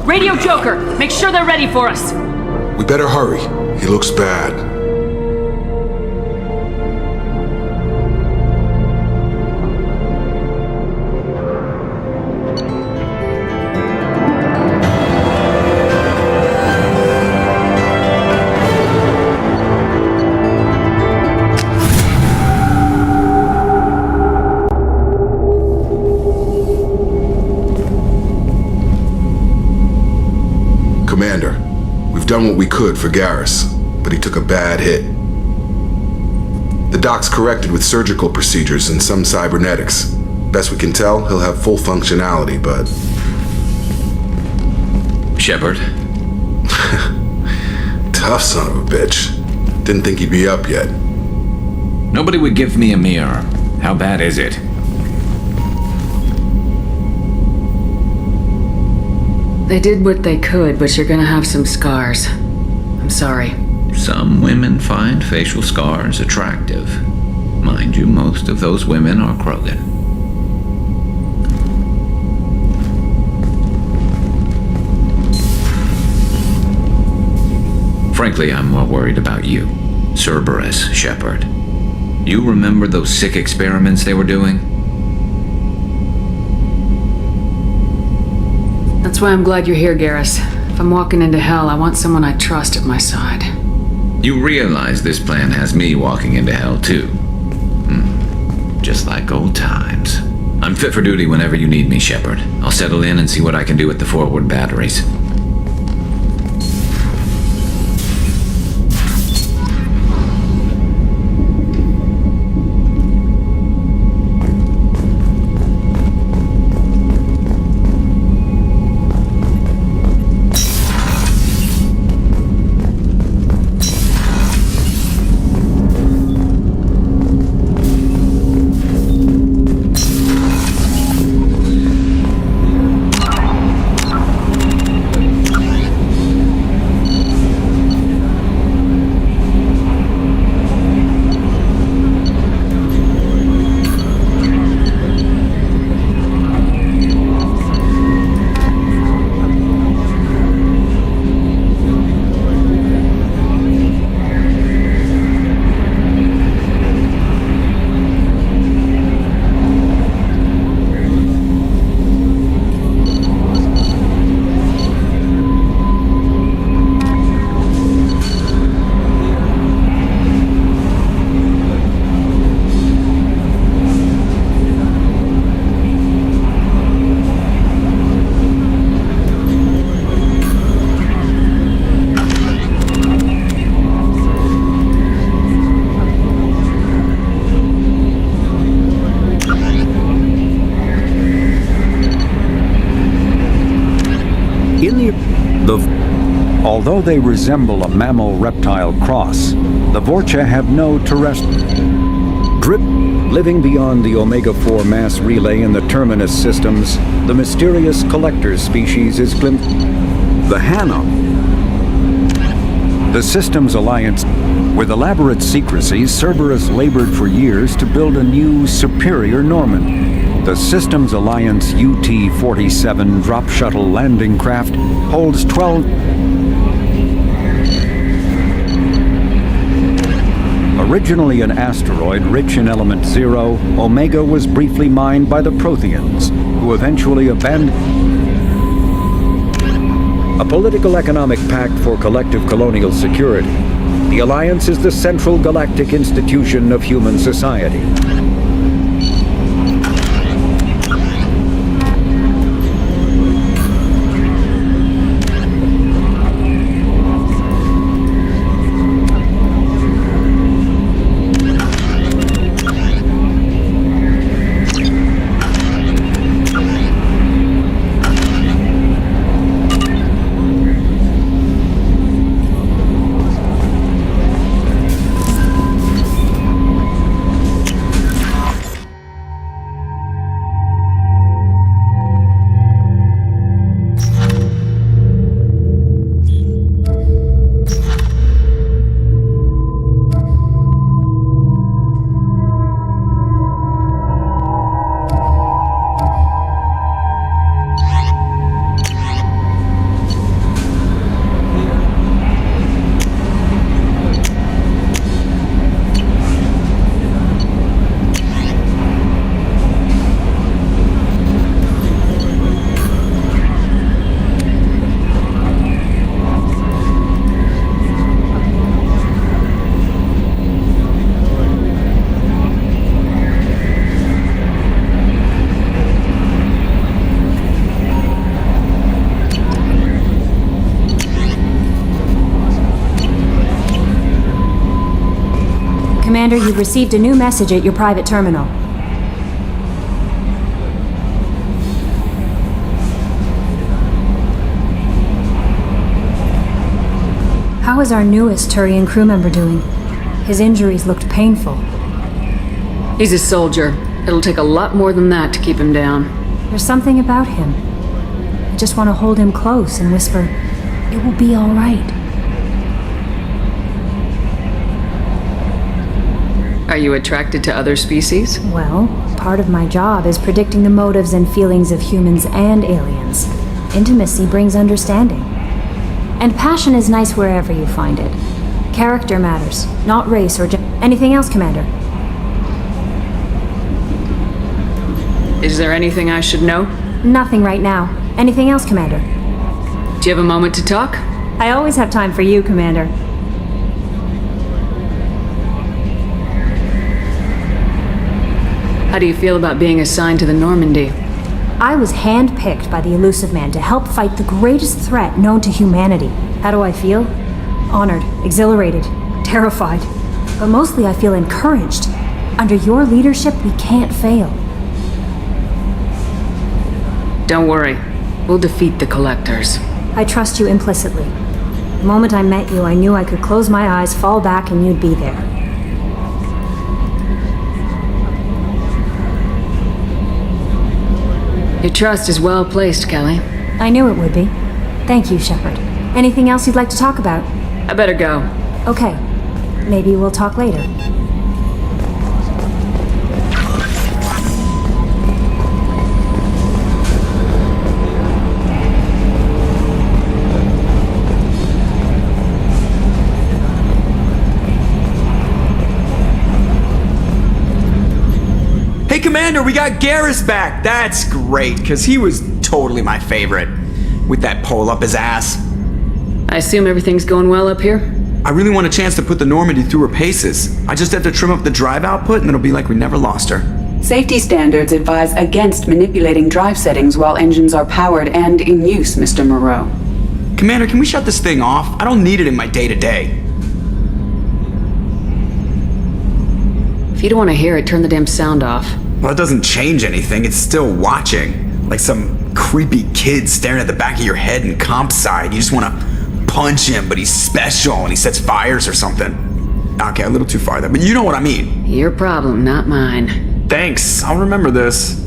S4: Radio Joker! Make sure they're ready for us!
S8: We better hurry. He looks bad. Commander, we've done what we could for Garrus, but he took a bad hit. The doc's corrected with surgical procedures and some cybernetics. Best we can tell, he'll have full functionality, but...
S17: Shepard?
S8: Tough son of a bitch. Didn't think he'd be up yet.
S17: Nobody would give me a mirror. How bad is it?
S4: They did what they could, but you're gonna have some scars. I'm sorry.
S17: Some women find facial scars attractive. Mind you, most of those women are Krogan. Frankly, I'm more worried about you, Cerberus, Shepard. You remember those sick experiments they were doing?
S4: That's why I'm glad you're here, Garrus. If I'm walking into hell, I want someone I trust at my side.
S17: You realize this plan has me walking into hell, too. Just like old times. I'm fit for duty whenever you need me, Shepard. I'll settle in and see what I can do with the forward batteries.
S18: Although they resemble a mammal-reptile cross, the Vorcha have no terrestrial. Living beyond the Omega-4 mass relay in the Terminus systems, the mysterious collector species is the Hanna. The Systems Alliance. With elaborate secrecy, Cerberus labored for years to build a new, superior Normandy. The Systems Alliance UT-47 drop shuttle landing craft holds 12... Originally an asteroid rich in element 0, Omega was briefly mined by the Protheans, who eventually abandoned a political-economic pact for collective colonial security. The Alliance is the central galactic institution of human society.
S19: Commander, you've received a new message at your private terminal. How is our newest Turian crew member doing? His injuries looked painful.
S4: He's a soldier. It'll take a lot more than that to keep him down.
S19: There's something about him. I just want to hold him close and whisper, "It will be all right."
S4: Are you attracted to other species?
S19: Well, part of my job is predicting the motives and feelings of humans and aliens. Intimacy brings understanding. And passion is nice wherever you find it. Character matters, not race or anything else, Commander.
S4: Is there anything I should know?
S19: Nothing right now. Anything else, Commander?
S4: Do you have a moment to talk?
S19: I always have time for you, Commander.
S4: How do you feel about being assigned to the Normandy?
S19: I was handpicked by the Elusive Man to help fight the greatest threat known to humanity. How do I feel? Honored, exhilarated, terrified. But mostly I feel encouraged. Under your leadership, we can't fail.
S4: Don't worry. We'll defeat the Collectors.
S19: I trust you implicitly. The moment I met you, I knew I could close my eyes, fall back, and you'd be there.
S4: Your trust is well placed, Kelly.
S19: I knew it would be. Thank you, Shepard. Anything else you'd like to talk about?
S4: I better go.
S19: Okay. Maybe we'll talk later.
S20: Hey, Commander, we got Garrus back! That's great, because he was totally my favorite. With that pole up his ass.
S4: I assume everything's going well up here?
S20: I really want a chance to put the Normandy through her paces. I just have to trim up the drive output and it'll be like we never lost her.
S1: Safety standards advise against manipulating drive settings while engines are powered and in use, Mr. Moreau.
S20: Commander, can we shut this thing off? I don't need it in my day-to-day.
S4: If you don't want to hear it, turn the damn sound off.
S20: Well, it doesn't change anything. It's still watching. Like some creepy kid staring at the back of your head in comp side. You just want to punch him, but he's special and he sets fires or something. Okay, a little too far there, but you know what I mean.
S4: Your problem, not mine.
S20: Thanks, I'll remember this.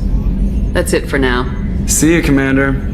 S4: That's it for now.
S20: See you, Commander.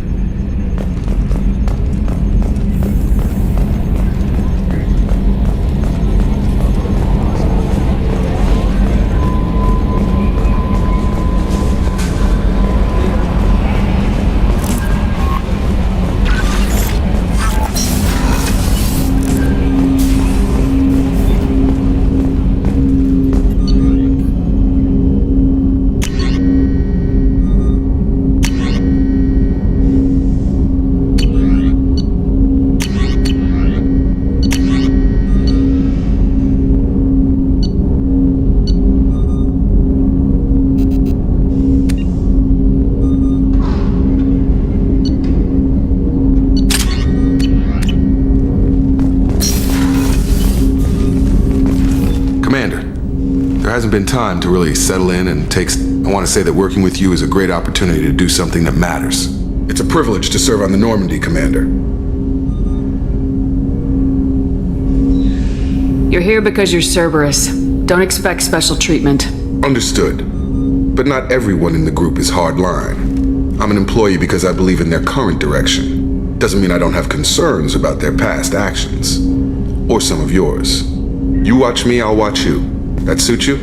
S8: Hasn't been time to really settle in and I want to say that working with you is a great opportunity to do something that matters. It's a privilege to serve on the Normandy, Commander.
S4: You're here because you're Cerberus. Don't expect special treatment.
S8: Understood. But not everyone in the group is hardline. I'm an employee because I believe in their current direction. Doesn't mean I don't have concerns about their past actions. Or some of yours. You watch me, I'll watch you. That suit you?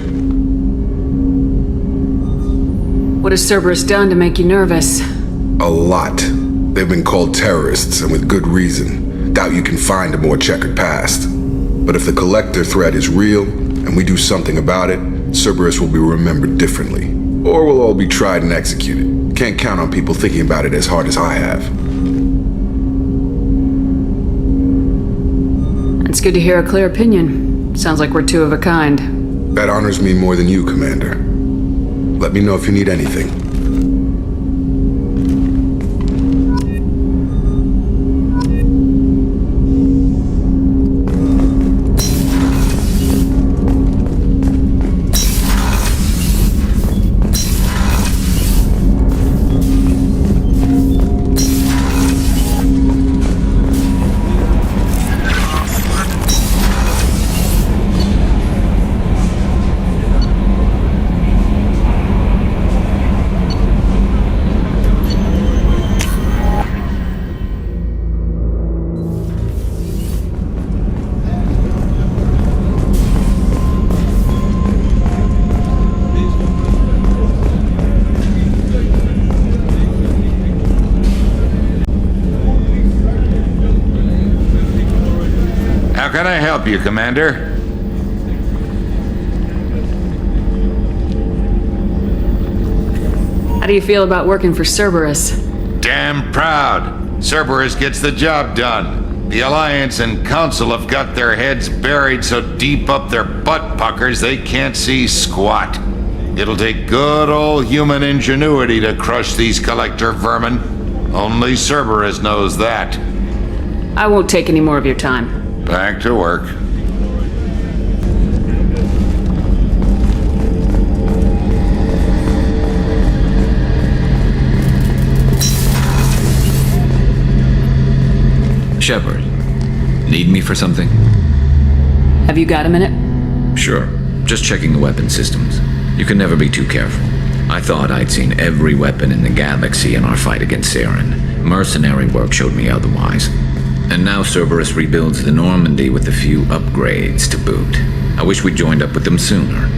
S4: What has Cerberus done to make you nervous?
S8: A lot. They've been called terrorists, and with good reason. Doubt you can find a more checkered past. But if the Collector threat is real, and we do something about it, Cerberus will be remembered differently. Or we'll all be tried and executed. Can't count on people thinking about it as hard as I have.
S4: It's good to hear a clear opinion. Sounds like we're two of a kind.
S8: That honors me more than you, Commander. Let me know if you need anything.
S16: can I help you, Commander?
S4: How do you feel about working for Cerberus?
S16: Damn proud. Cerberus gets the job done. The Alliance and Council have got their heads buried so deep up their butt puckers they can't see squat. It'll take good old human ingenuity to crush these collector vermin. Only Cerberus knows that.
S4: I won't take any more of your time.
S16: Back to work.
S17: Shepard, need me for something?
S4: Have you got a minute?
S17: Sure. Just checking the weapon systems. You can never be too careful. I thought I'd seen every weapon in the galaxy in our fight against Saren. Mercenary work showed me otherwise. And now Cerberus rebuilds the Normandy with a few upgrades to boot. I wish we'd joined up with them sooner.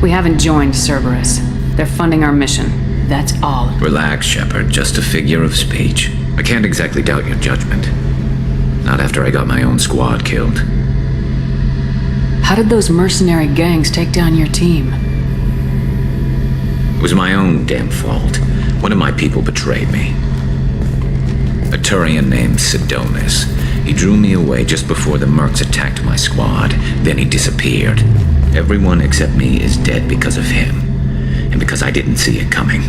S4: We haven't joined Cerberus. They're funding our mission. That's all.
S17: Relax, Shepard. Just a figure of speech. I can't exactly doubt your judgment. Not after I got my own squad killed.
S4: How did those mercenary gangs take down your team?
S17: It was my own damn fault. One of my people betrayed me. A Turian named Sidonis. He drew me away just before the mercs attacked my squad. Then he disappeared. Everyone except me is dead because of him. And because I didn't see it coming.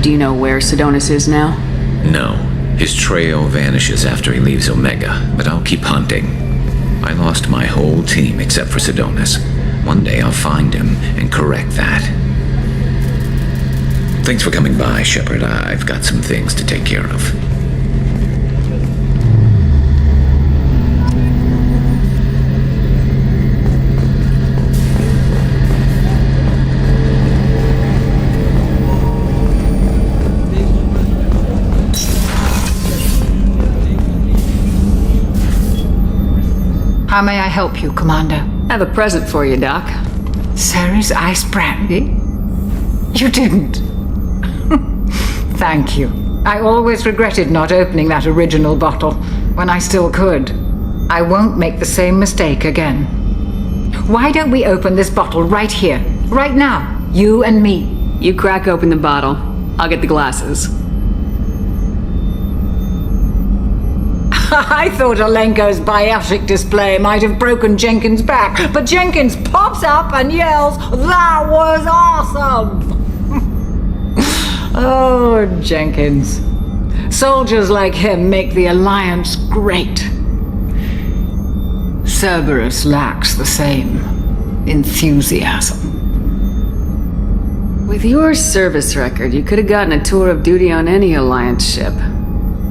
S4: Do you know where Sidonis is now?
S17: No. His trail vanishes after he leaves Omega, but I'll keep hunting. I lost my whole team except for Sidonis. One day I'll find him and correct that. Thanks for coming by, Shepard. I've got some things to take care of.
S21: How may I help you, Commander?
S4: I have a present for you, Doc.
S21: Ceres ice brandy? You didn't. Thank you. I always regretted not opening that original bottle when I still could. I won't make the same mistake again. Why don't we open this bottle right here, right now, you and me?
S4: You crack open the bottle. I'll get the glasses.
S21: I thought Alenko's biotic display might have broken Jenkins' back, but Jenkins pops up and yells, "That was awesome!" Oh, Jenkins. Soldiers like him make the Alliance great. Cerberus lacks the same enthusiasm.
S4: With your service record, you could have gotten a tour of duty on any Alliance ship.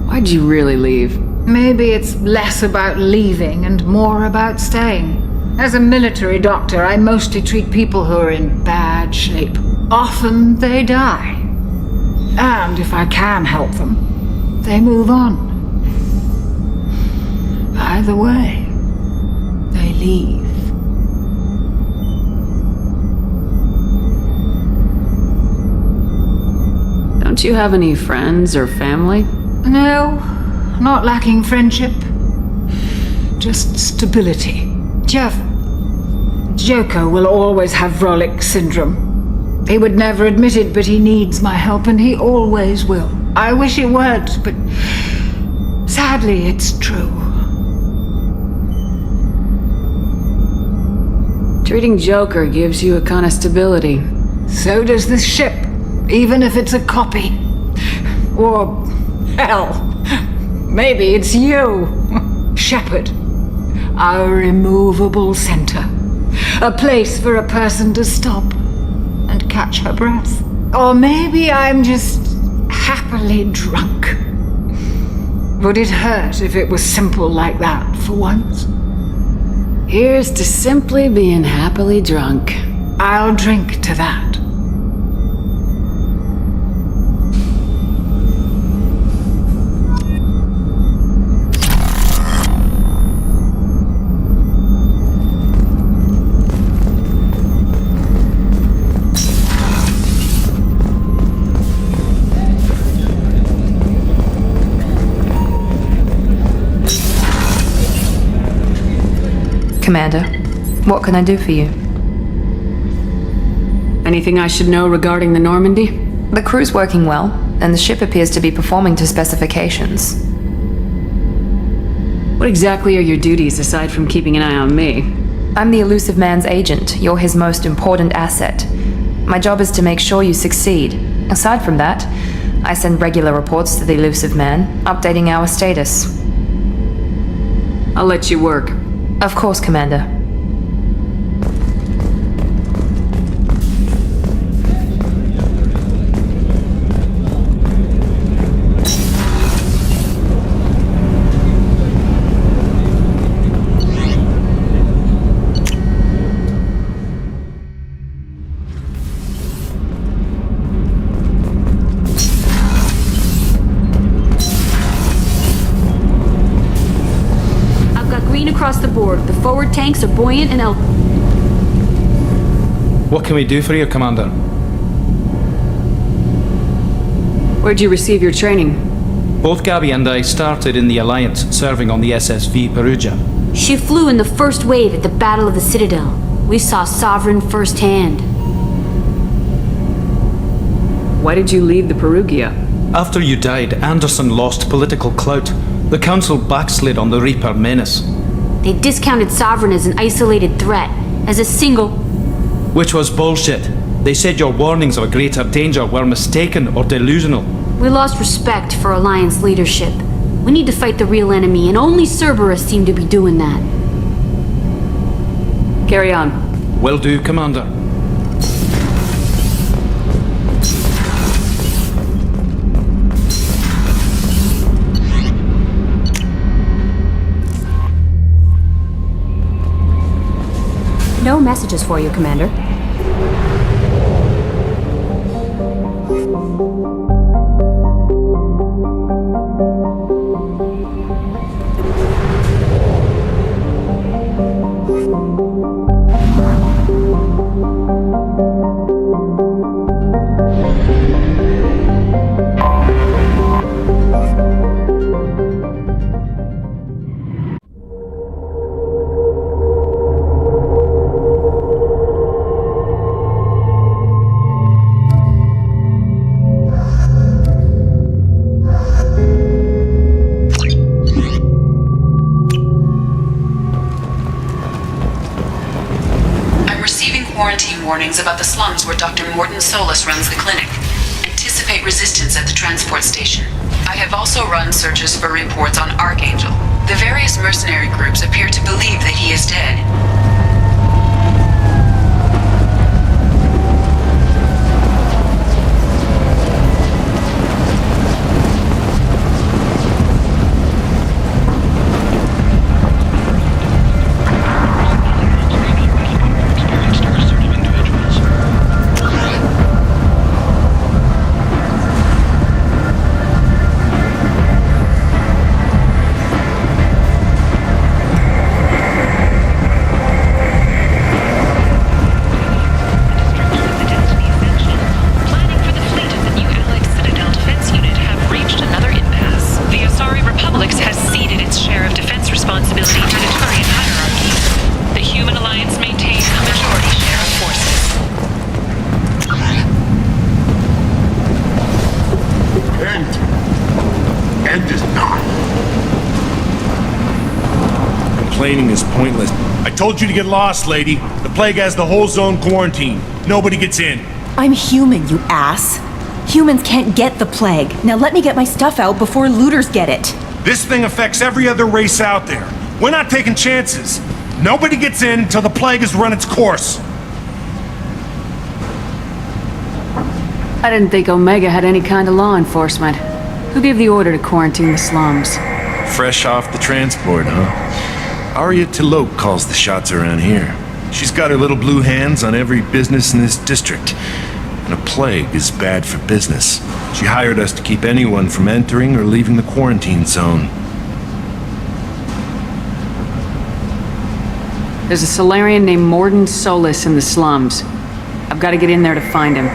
S4: Why'd you really leave?
S21: Maybe it's less about leaving and more about staying. As a military doctor, I mostly treat people who are in bad shape. Often they die. And if I can help them, they move on. Either way, they leave.
S4: Don't you have any friends or family?
S21: No. Not lacking friendship, just stability. Joker will always have Vrolik syndrome. He would never admit it, but he needs my help, and he always will. I wish it weren't, but sadly it's true.
S4: Treating Joker gives you a kind of stability.
S21: So does this ship, even if it's a copy. Or, hell, maybe it's you, Shepard. Our immovable center. A place for a person to stop and catch her breath. Or maybe I'm just happily drunk. Would it hurt if it was simple like that for once?
S4: Here's to simply being happily drunk.
S21: I'll drink to that.
S5: Commander, what can I do for you?
S4: Anything I should know regarding the Normandy?
S5: The crew's working well, and the ship appears to be performing to specifications.
S4: What exactly are your duties aside from keeping an eye on me?
S5: I'm the elusive man's agent. You're his most important asset. My job is to make sure you succeed. Aside from that, I send regular reports to the elusive man, updating our status.
S4: I'll let you work.
S5: Of course, Commander.
S3: Across the board. The forward tanks are buoyant and
S14: What can we do for you, Commander?
S4: Where'd you receive your training?
S14: Both Gabby and I started in the Alliance, serving on the SSV Perugia.
S3: She flew in the first wave at the Battle of the Citadel. We saw Sovereign firsthand.
S4: Why did you leave the Perugia?
S14: After you died, Anderson lost political clout. The Council backslid on the Reaper menace.
S3: They discounted Sovereign as an isolated threat, as a single...
S14: Which was bullshit. They said your warnings of a greater danger were mistaken or delusional.
S3: We lost respect for Alliance leadership. We need to fight the real enemy, and only Cerberus seem to be doing that.
S4: Carry on.
S14: Will do, Commander.
S19: No messages for you, Commander.
S1: Warnings about the slums where Dr. Morton Solus runs the clinic. Anticipate resistance at the transport station. I have also run searches for reports on Archangel. The various mercenary groups appear to believe that he is dead.
S22: Complaining is pointless. I told you to get lost, lady. The plague has the whole zone quarantined. Nobody gets in.
S23: I'm human, you ass. Humans can't get the plague. Now let me get my stuff out before looters get it.
S22: This thing affects every other race out there. We're not taking chances. Nobody gets in until the plague has run its course.
S4: I didn't think Omega had any kind of law enforcement. Who gave the order to quarantine the slums?
S22: Fresh off the transport, huh? Arya Tilok calls the shots around here. She's got her little blue hands on every business in this district. And a plague is bad for business. She hired us to keep anyone from entering or leaving the quarantine zone.
S4: There's a Solarian named Morton Solus in the slums. I've got to get in there to find him.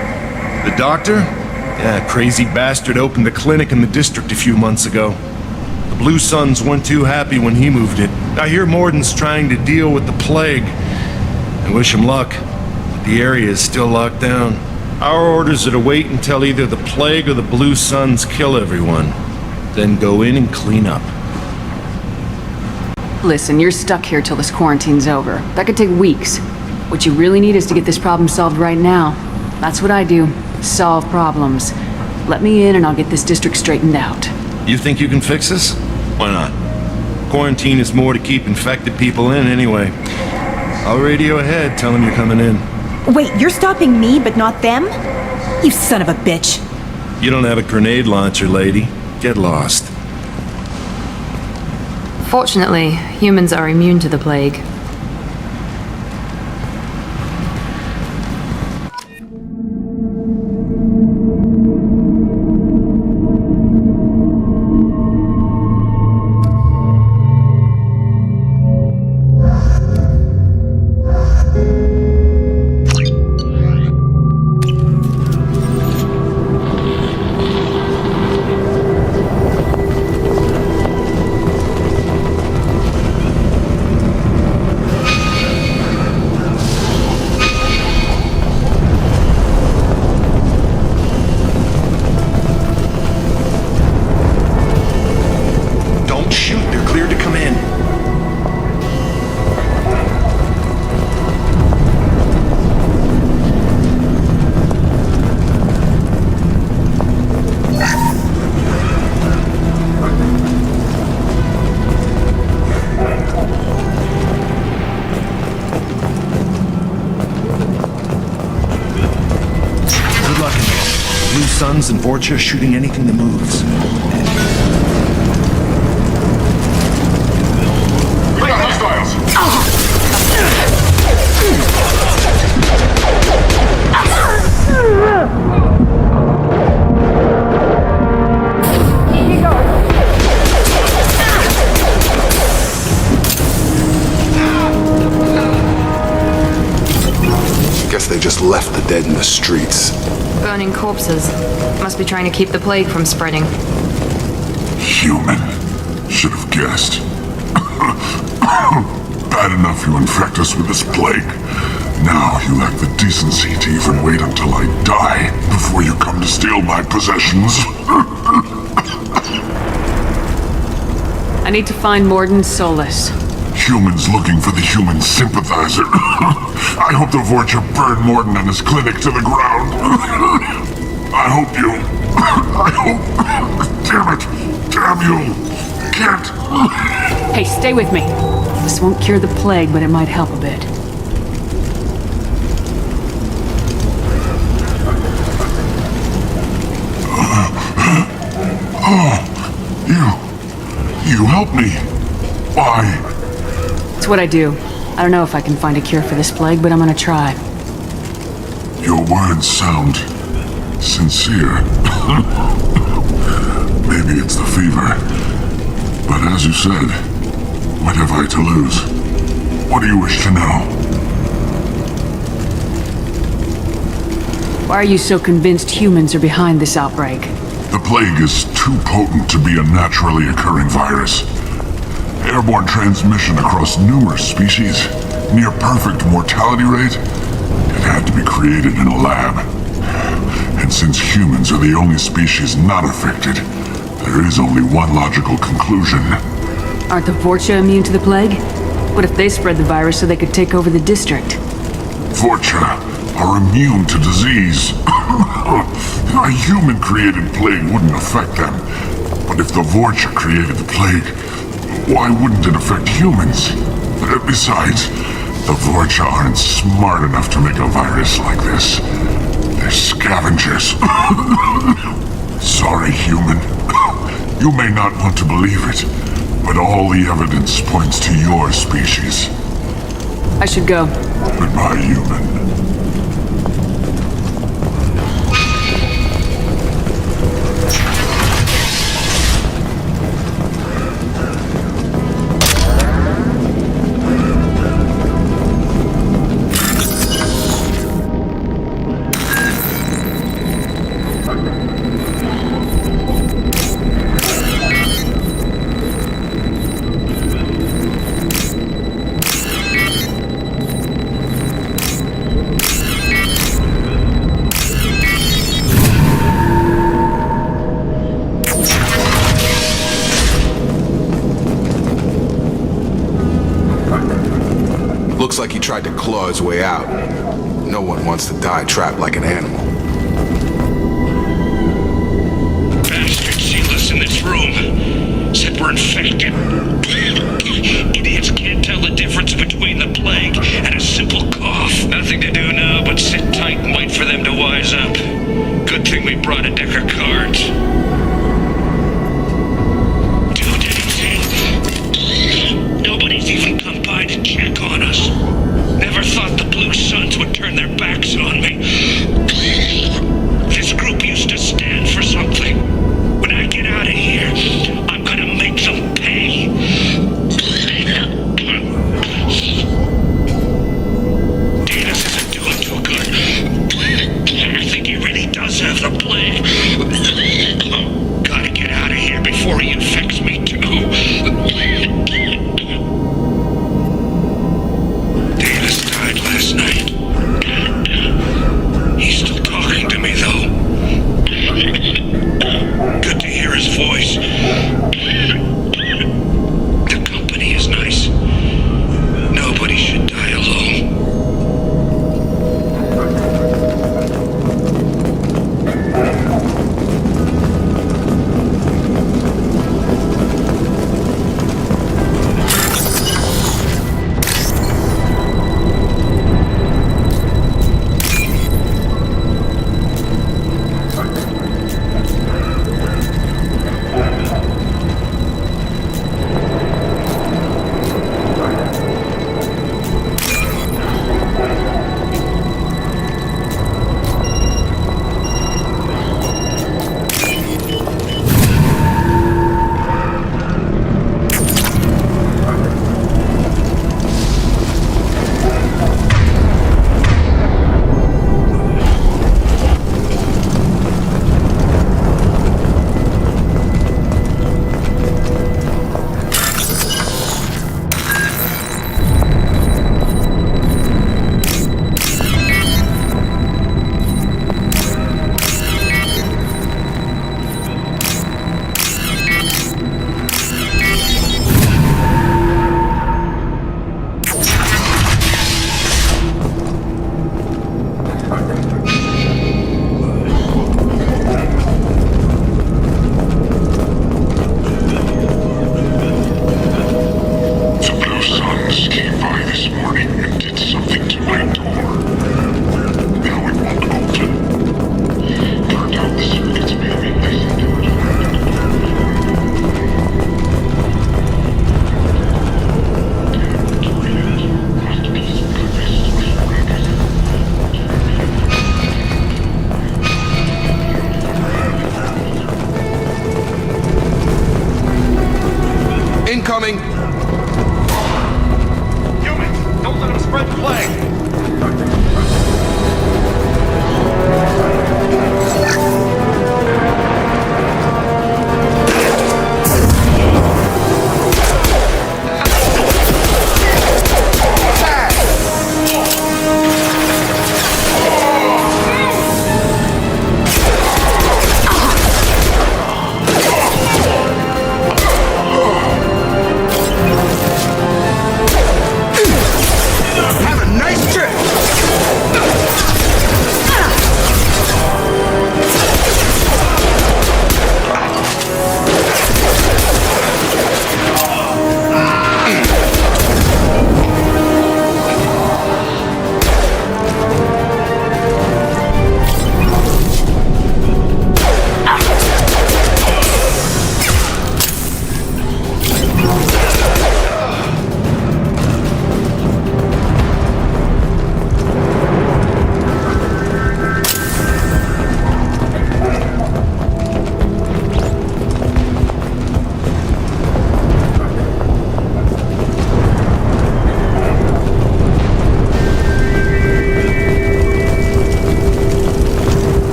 S22: The doctor? Yeah, crazy bastard opened a clinic in the district a few months ago. The Blue Suns weren't too happy when he moved it. I hear Morden's trying to deal with the plague. I wish him luck, but the area is still locked down. Our orders are to wait until either the plague or the Blue Suns kill everyone, then go in and clean up.
S4: Listen, you're stuck here till this quarantine's over. That could take weeks. What you really need is to get this problem solved right now. That's what I do. Solve problems. Let me in and I'll get this district straightened out.
S22: You think you can fix this? Why not? Quarantine is more to keep infected people in anyway. I'll radio ahead, tell them you're coming in.
S23: Wait, you're stopping me, but not them? You son of a bitch.
S22: You don't have a grenade launcher, lady. Get lost.
S5: Fortunately, humans are immune to the plague.
S22: Suns and Vorcha shooting anything that moves.
S2: We got hostiles!
S8: Guess they just left the dead in the streets.
S5: Burning corpses. Must be trying to keep the plague from spreading.
S2: Human. Should have guessed. Bad enough you infect us with this plague. Now you lack the decency to even wait until I die before you come to steal my possessions.
S4: I need to find Morden Solus.
S2: Humans looking for the human sympathizer. I hope the Vorcha burn Morden and his clinic to the ground. I hope you... I hope... Damn it! Damn you! Can't...
S4: Hey, stay with me. This won't cure the plague, but it might help a bit.
S2: You help me. Why?
S4: It's what I do. I don't know if I can find a cure for this plague, but I'm gonna try.
S2: Your words sound sincere. Maybe it's the fever. But as you said, what have I to lose? What do you wish to know?
S4: Why are you so convinced humans are behind this outbreak?
S2: The plague is too potent to be a naturally occurring virus. Airborne transmission across numerous species, near perfect mortality rate. It had to be created in a lab. And since humans are the only species not affected, there is only one logical conclusion.
S4: Aren't the Vorcha immune to the plague? What if they spread the virus so they could take over the district?
S2: Vorcha are immune to disease. A human-created plague wouldn't affect them. But if the Vorcha created the plague, why wouldn't it affect humans? Besides, the Vorcha aren't smart enough to make a virus like this. They're scavengers. Sorry, human. You may not want to believe it, but all the evidence points to your species.
S4: I should go.
S2: Goodbye, human.
S8: Looks like he tried to claw his way out. No one wants to die trapped like an animal.
S12: Bastards sealed us in this room. Said we're infected. Idiots can't tell the difference between the plague and a simple cough. Nothing to do now but sit tight and wait for them to wise up. Good thing we brought a deck of cards. Dude, anything? Nobody's even come by to check on us. Never thought the Blue Suns would turn their backs on me. This group used to stand for something. When I get out of here, I'm gonna make them pay. Davis isn't doing too good. I think he really does have the plague.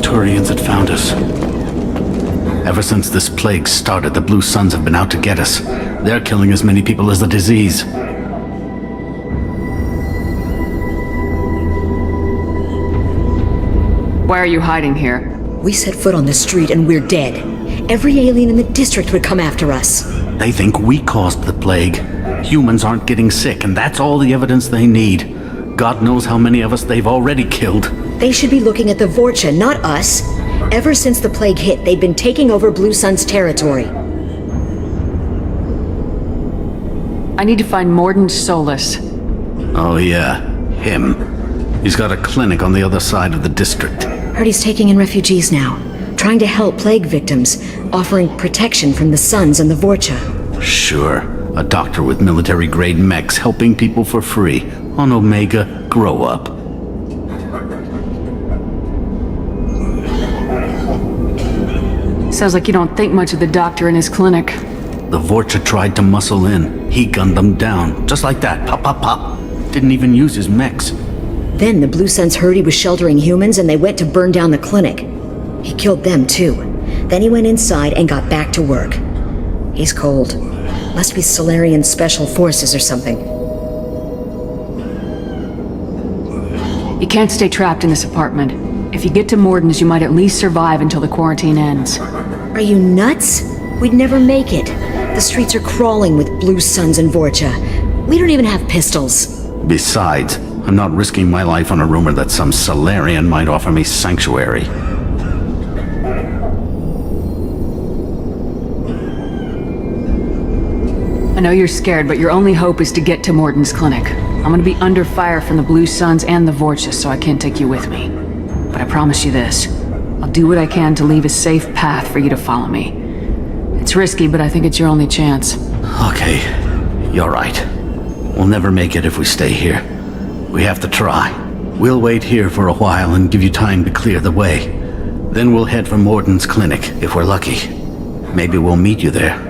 S6: Turians that found us. Ever since this plague started, the Blue Suns have been out to get us. They're killing as many people as the disease.
S4: Why are you hiding here?
S7: We set foot on the street and we're dead. Every alien in the district would come after us.
S6: They think we caused the plague. Humans aren't getting sick, and that's all the evidence they need. God knows how many of us they've already killed.
S7: They should be looking at the Vorcha, not us. Ever since the plague hit, they've been taking over Blue Sun's territory.
S4: I need to find Morden Solus.
S6: Oh yeah, him. He's got a clinic on the other side of the district.
S7: Heard he's taking in refugees now, trying to help plague victims, offering protection from the Suns and the Vorcha.
S6: Sure, a doctor with military-grade mechs helping people for free. On Omega, grow up.
S4: Sounds like you don't think much of the doctor in his clinic.
S6: The Vorcha tried to muscle in. He gunned them down, just like that, pop, pop, pop. Didn't even use his mechs.
S7: Then the Blue Suns heard he was sheltering humans and they went to burn down the clinic. He killed them too. Then he went inside and got back to work. He's cold. Must be Solarian Special Forces or something.
S4: You can't stay trapped in this apartment. If you get to Morden's, you might at least survive until the quarantine ends.
S7: Are you nuts? We'd never make it. The streets are crawling with Blue Suns and Vorcha. We don't even have pistols.
S6: Besides, I'm not risking my life on a rumor that some Solarian might offer me sanctuary.
S4: I know you're scared, but your only hope is to get to Morden's clinic. I'm gonna be under fire from the Blue Suns and the Vorcha, so I can't take you with me. But I promise you this. I'll do what I can to leave a safe path for you to follow me. It's risky, but I think it's your only chance.
S6: Okay, you're right. We'll never make it if we stay here. We have to try. We'll wait here for a while and give you time to clear the way. Then we'll head for Morden's clinic, if we're lucky. Maybe we'll meet you there.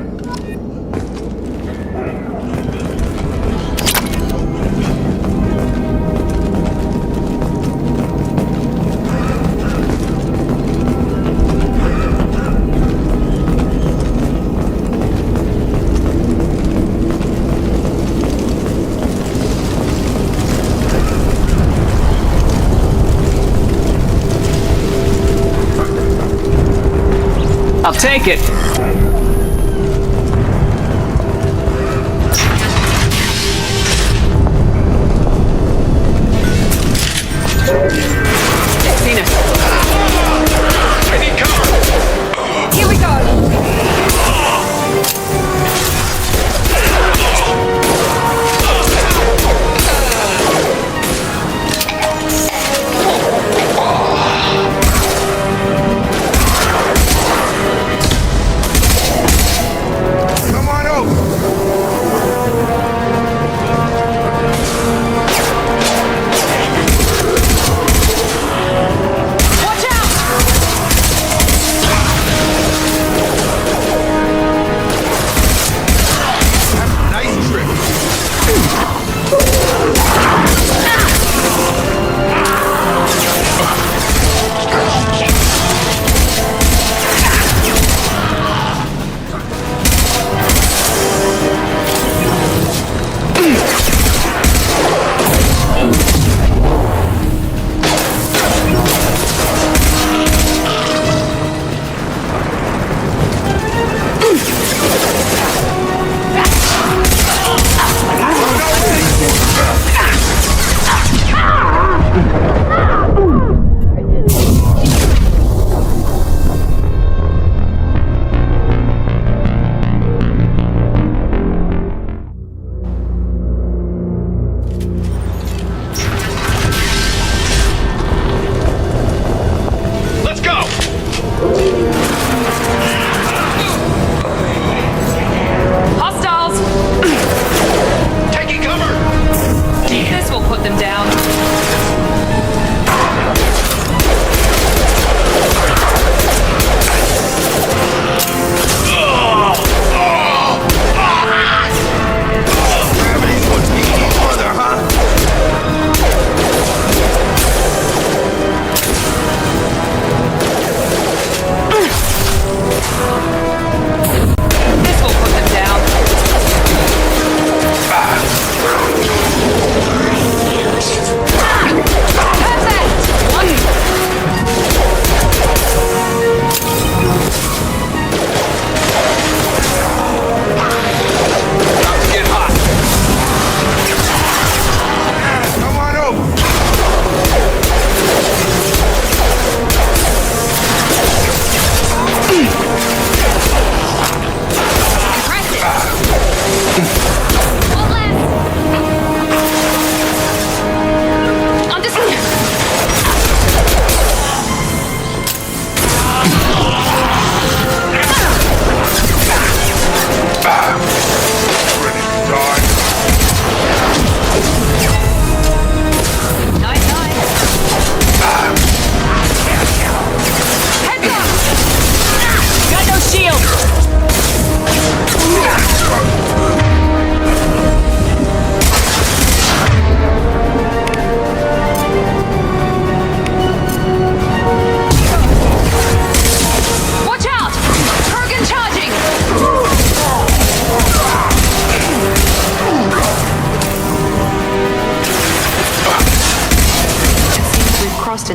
S9: I'll take it.
S4: Cena.
S12: I need cover.
S23: Here we go.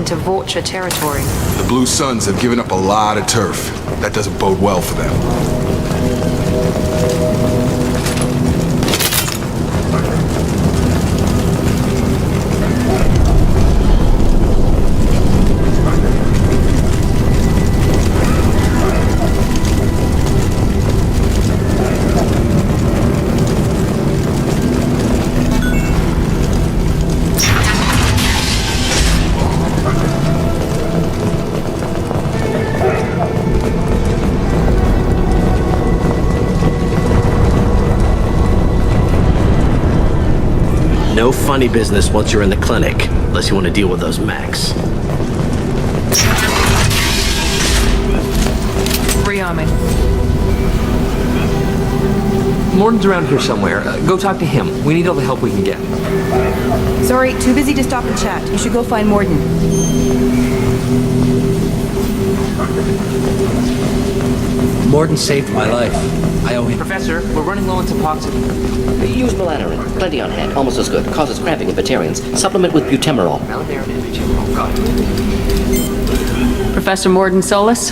S5: into Vorcha territory.
S8: The Blue Suns have given up a lot of turf. That doesn't bode well for them.
S10: No funny business once you're in the clinic, unless you want to deal with those mechs.
S9: Rearming. Morton's around here somewhere. Go talk to him. We need all the help we can get.
S23: Sorry, too busy to stop and chat. You should go find Morton.
S10: Morton saved my life. I owe him.
S9: Professor, we're running low on epoxy.
S11: Use melanorin. Plenty on hand. Almost as good. Causes cramping in vegetarians. Supplement with butemerol.
S4: Professor Morton Solus?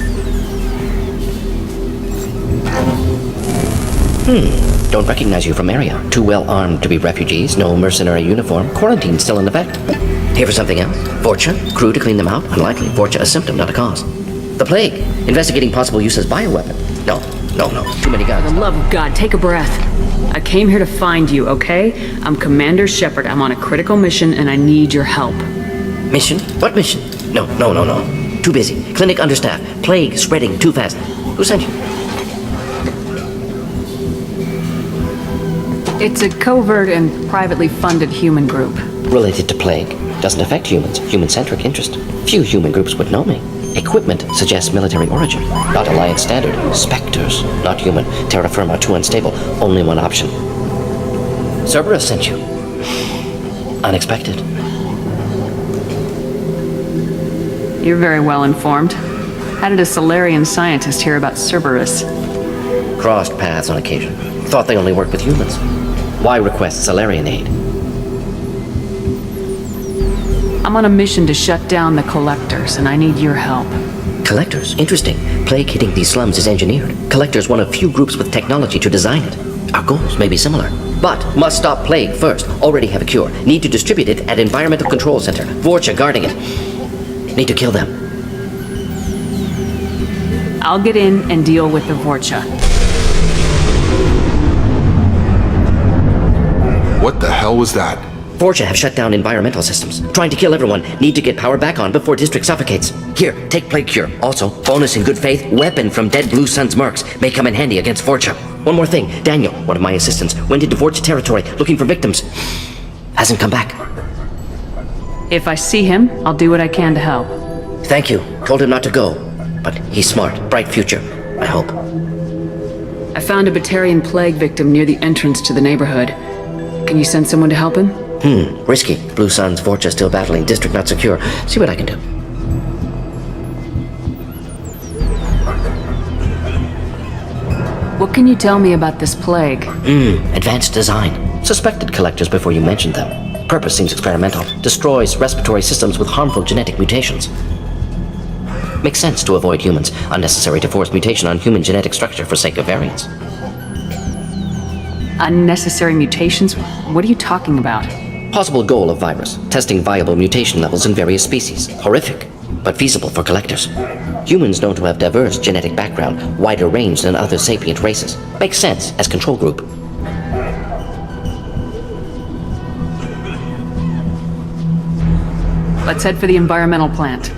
S11: Don't recognize you from area. Too well armed to be refugees. No mercenary uniform. Quarantine still in effect. Here for something else? Vorcha? Crew to clean them out? Unlikely. Vorcha a symptom, not a cause. The plague. Investigating possible use as bioweapon. No. Too many guns.
S4: For the love of God, take a breath. I came here to find you, okay? I'm Commander Shepard. I'm on a critical mission and I need your help.
S11: Mission? What mission? No. Too busy. Clinic understaffed. Plague spreading too fast. Who sent you?
S4: It's a covert and privately funded human group.
S11: Related to plague. Doesn't affect humans. Human-centric interest. Few human groups would know me. Equipment suggests military origin. Not Alliance standard. Spectres. Not human. Terra firma too unstable. Only one option. Cerberus sent you. Unexpected.
S4: You're very well informed. How did a Solarian scientist hear about Cerberus?
S11: Crossed paths on occasion. Thought they only worked with humans. Why request Solarian aid?
S4: I'm on a mission to shut down the Collectors, and I need your help.
S11: Collectors? Interesting. Plague hitting these slums is engineered. Collectors one of few groups with technology to design it. Our goals may be similar. But must stop plague first. Already have a cure. Need to distribute it at Environmental Control Center. Vorcha guarding it. Need to kill them.
S4: I'll get in and deal with the Vorcha.
S8: What the hell was that?
S11: Vorcha have shut down environmental systems. Trying to kill everyone. Need to get power back on before district suffocates. Here, take plague cure. Also, bonus in good faith, weapon from dead Blue Sun's mercs. May come in handy against Vorcha. One more thing. Daniel, one of my assistants, went into Vorcha territory looking for victims. Hasn't come back.
S4: If I see him, I'll do what I can to help.
S11: Thank you. Told him not to go. But he's smart. Bright future. I hope.
S4: I found a Batarian plague victim near the entrance to the neighborhood. Can you send someone to help him?
S11: Risky. Blue Sun's Vorcha still battling. District not secure. See what I can do.
S4: What can you tell me about this plague?
S11: Advanced design. Suspected collectors before you mentioned them. Purpose seems experimental. Destroys respiratory systems with harmful genetic mutations. Makes sense to avoid humans. Unnecessary to force mutation on human genetic structure for sake of variance.
S4: Unnecessary mutations? What are you talking about?
S11: Possible goal of virus. Testing viable mutation levels in various species. Horrific, but feasible for collectors. Humans known to have diverse genetic background, wider range than other sapient races. Makes sense as control group.
S4: Let's head for the environmental plant.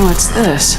S4: What's this?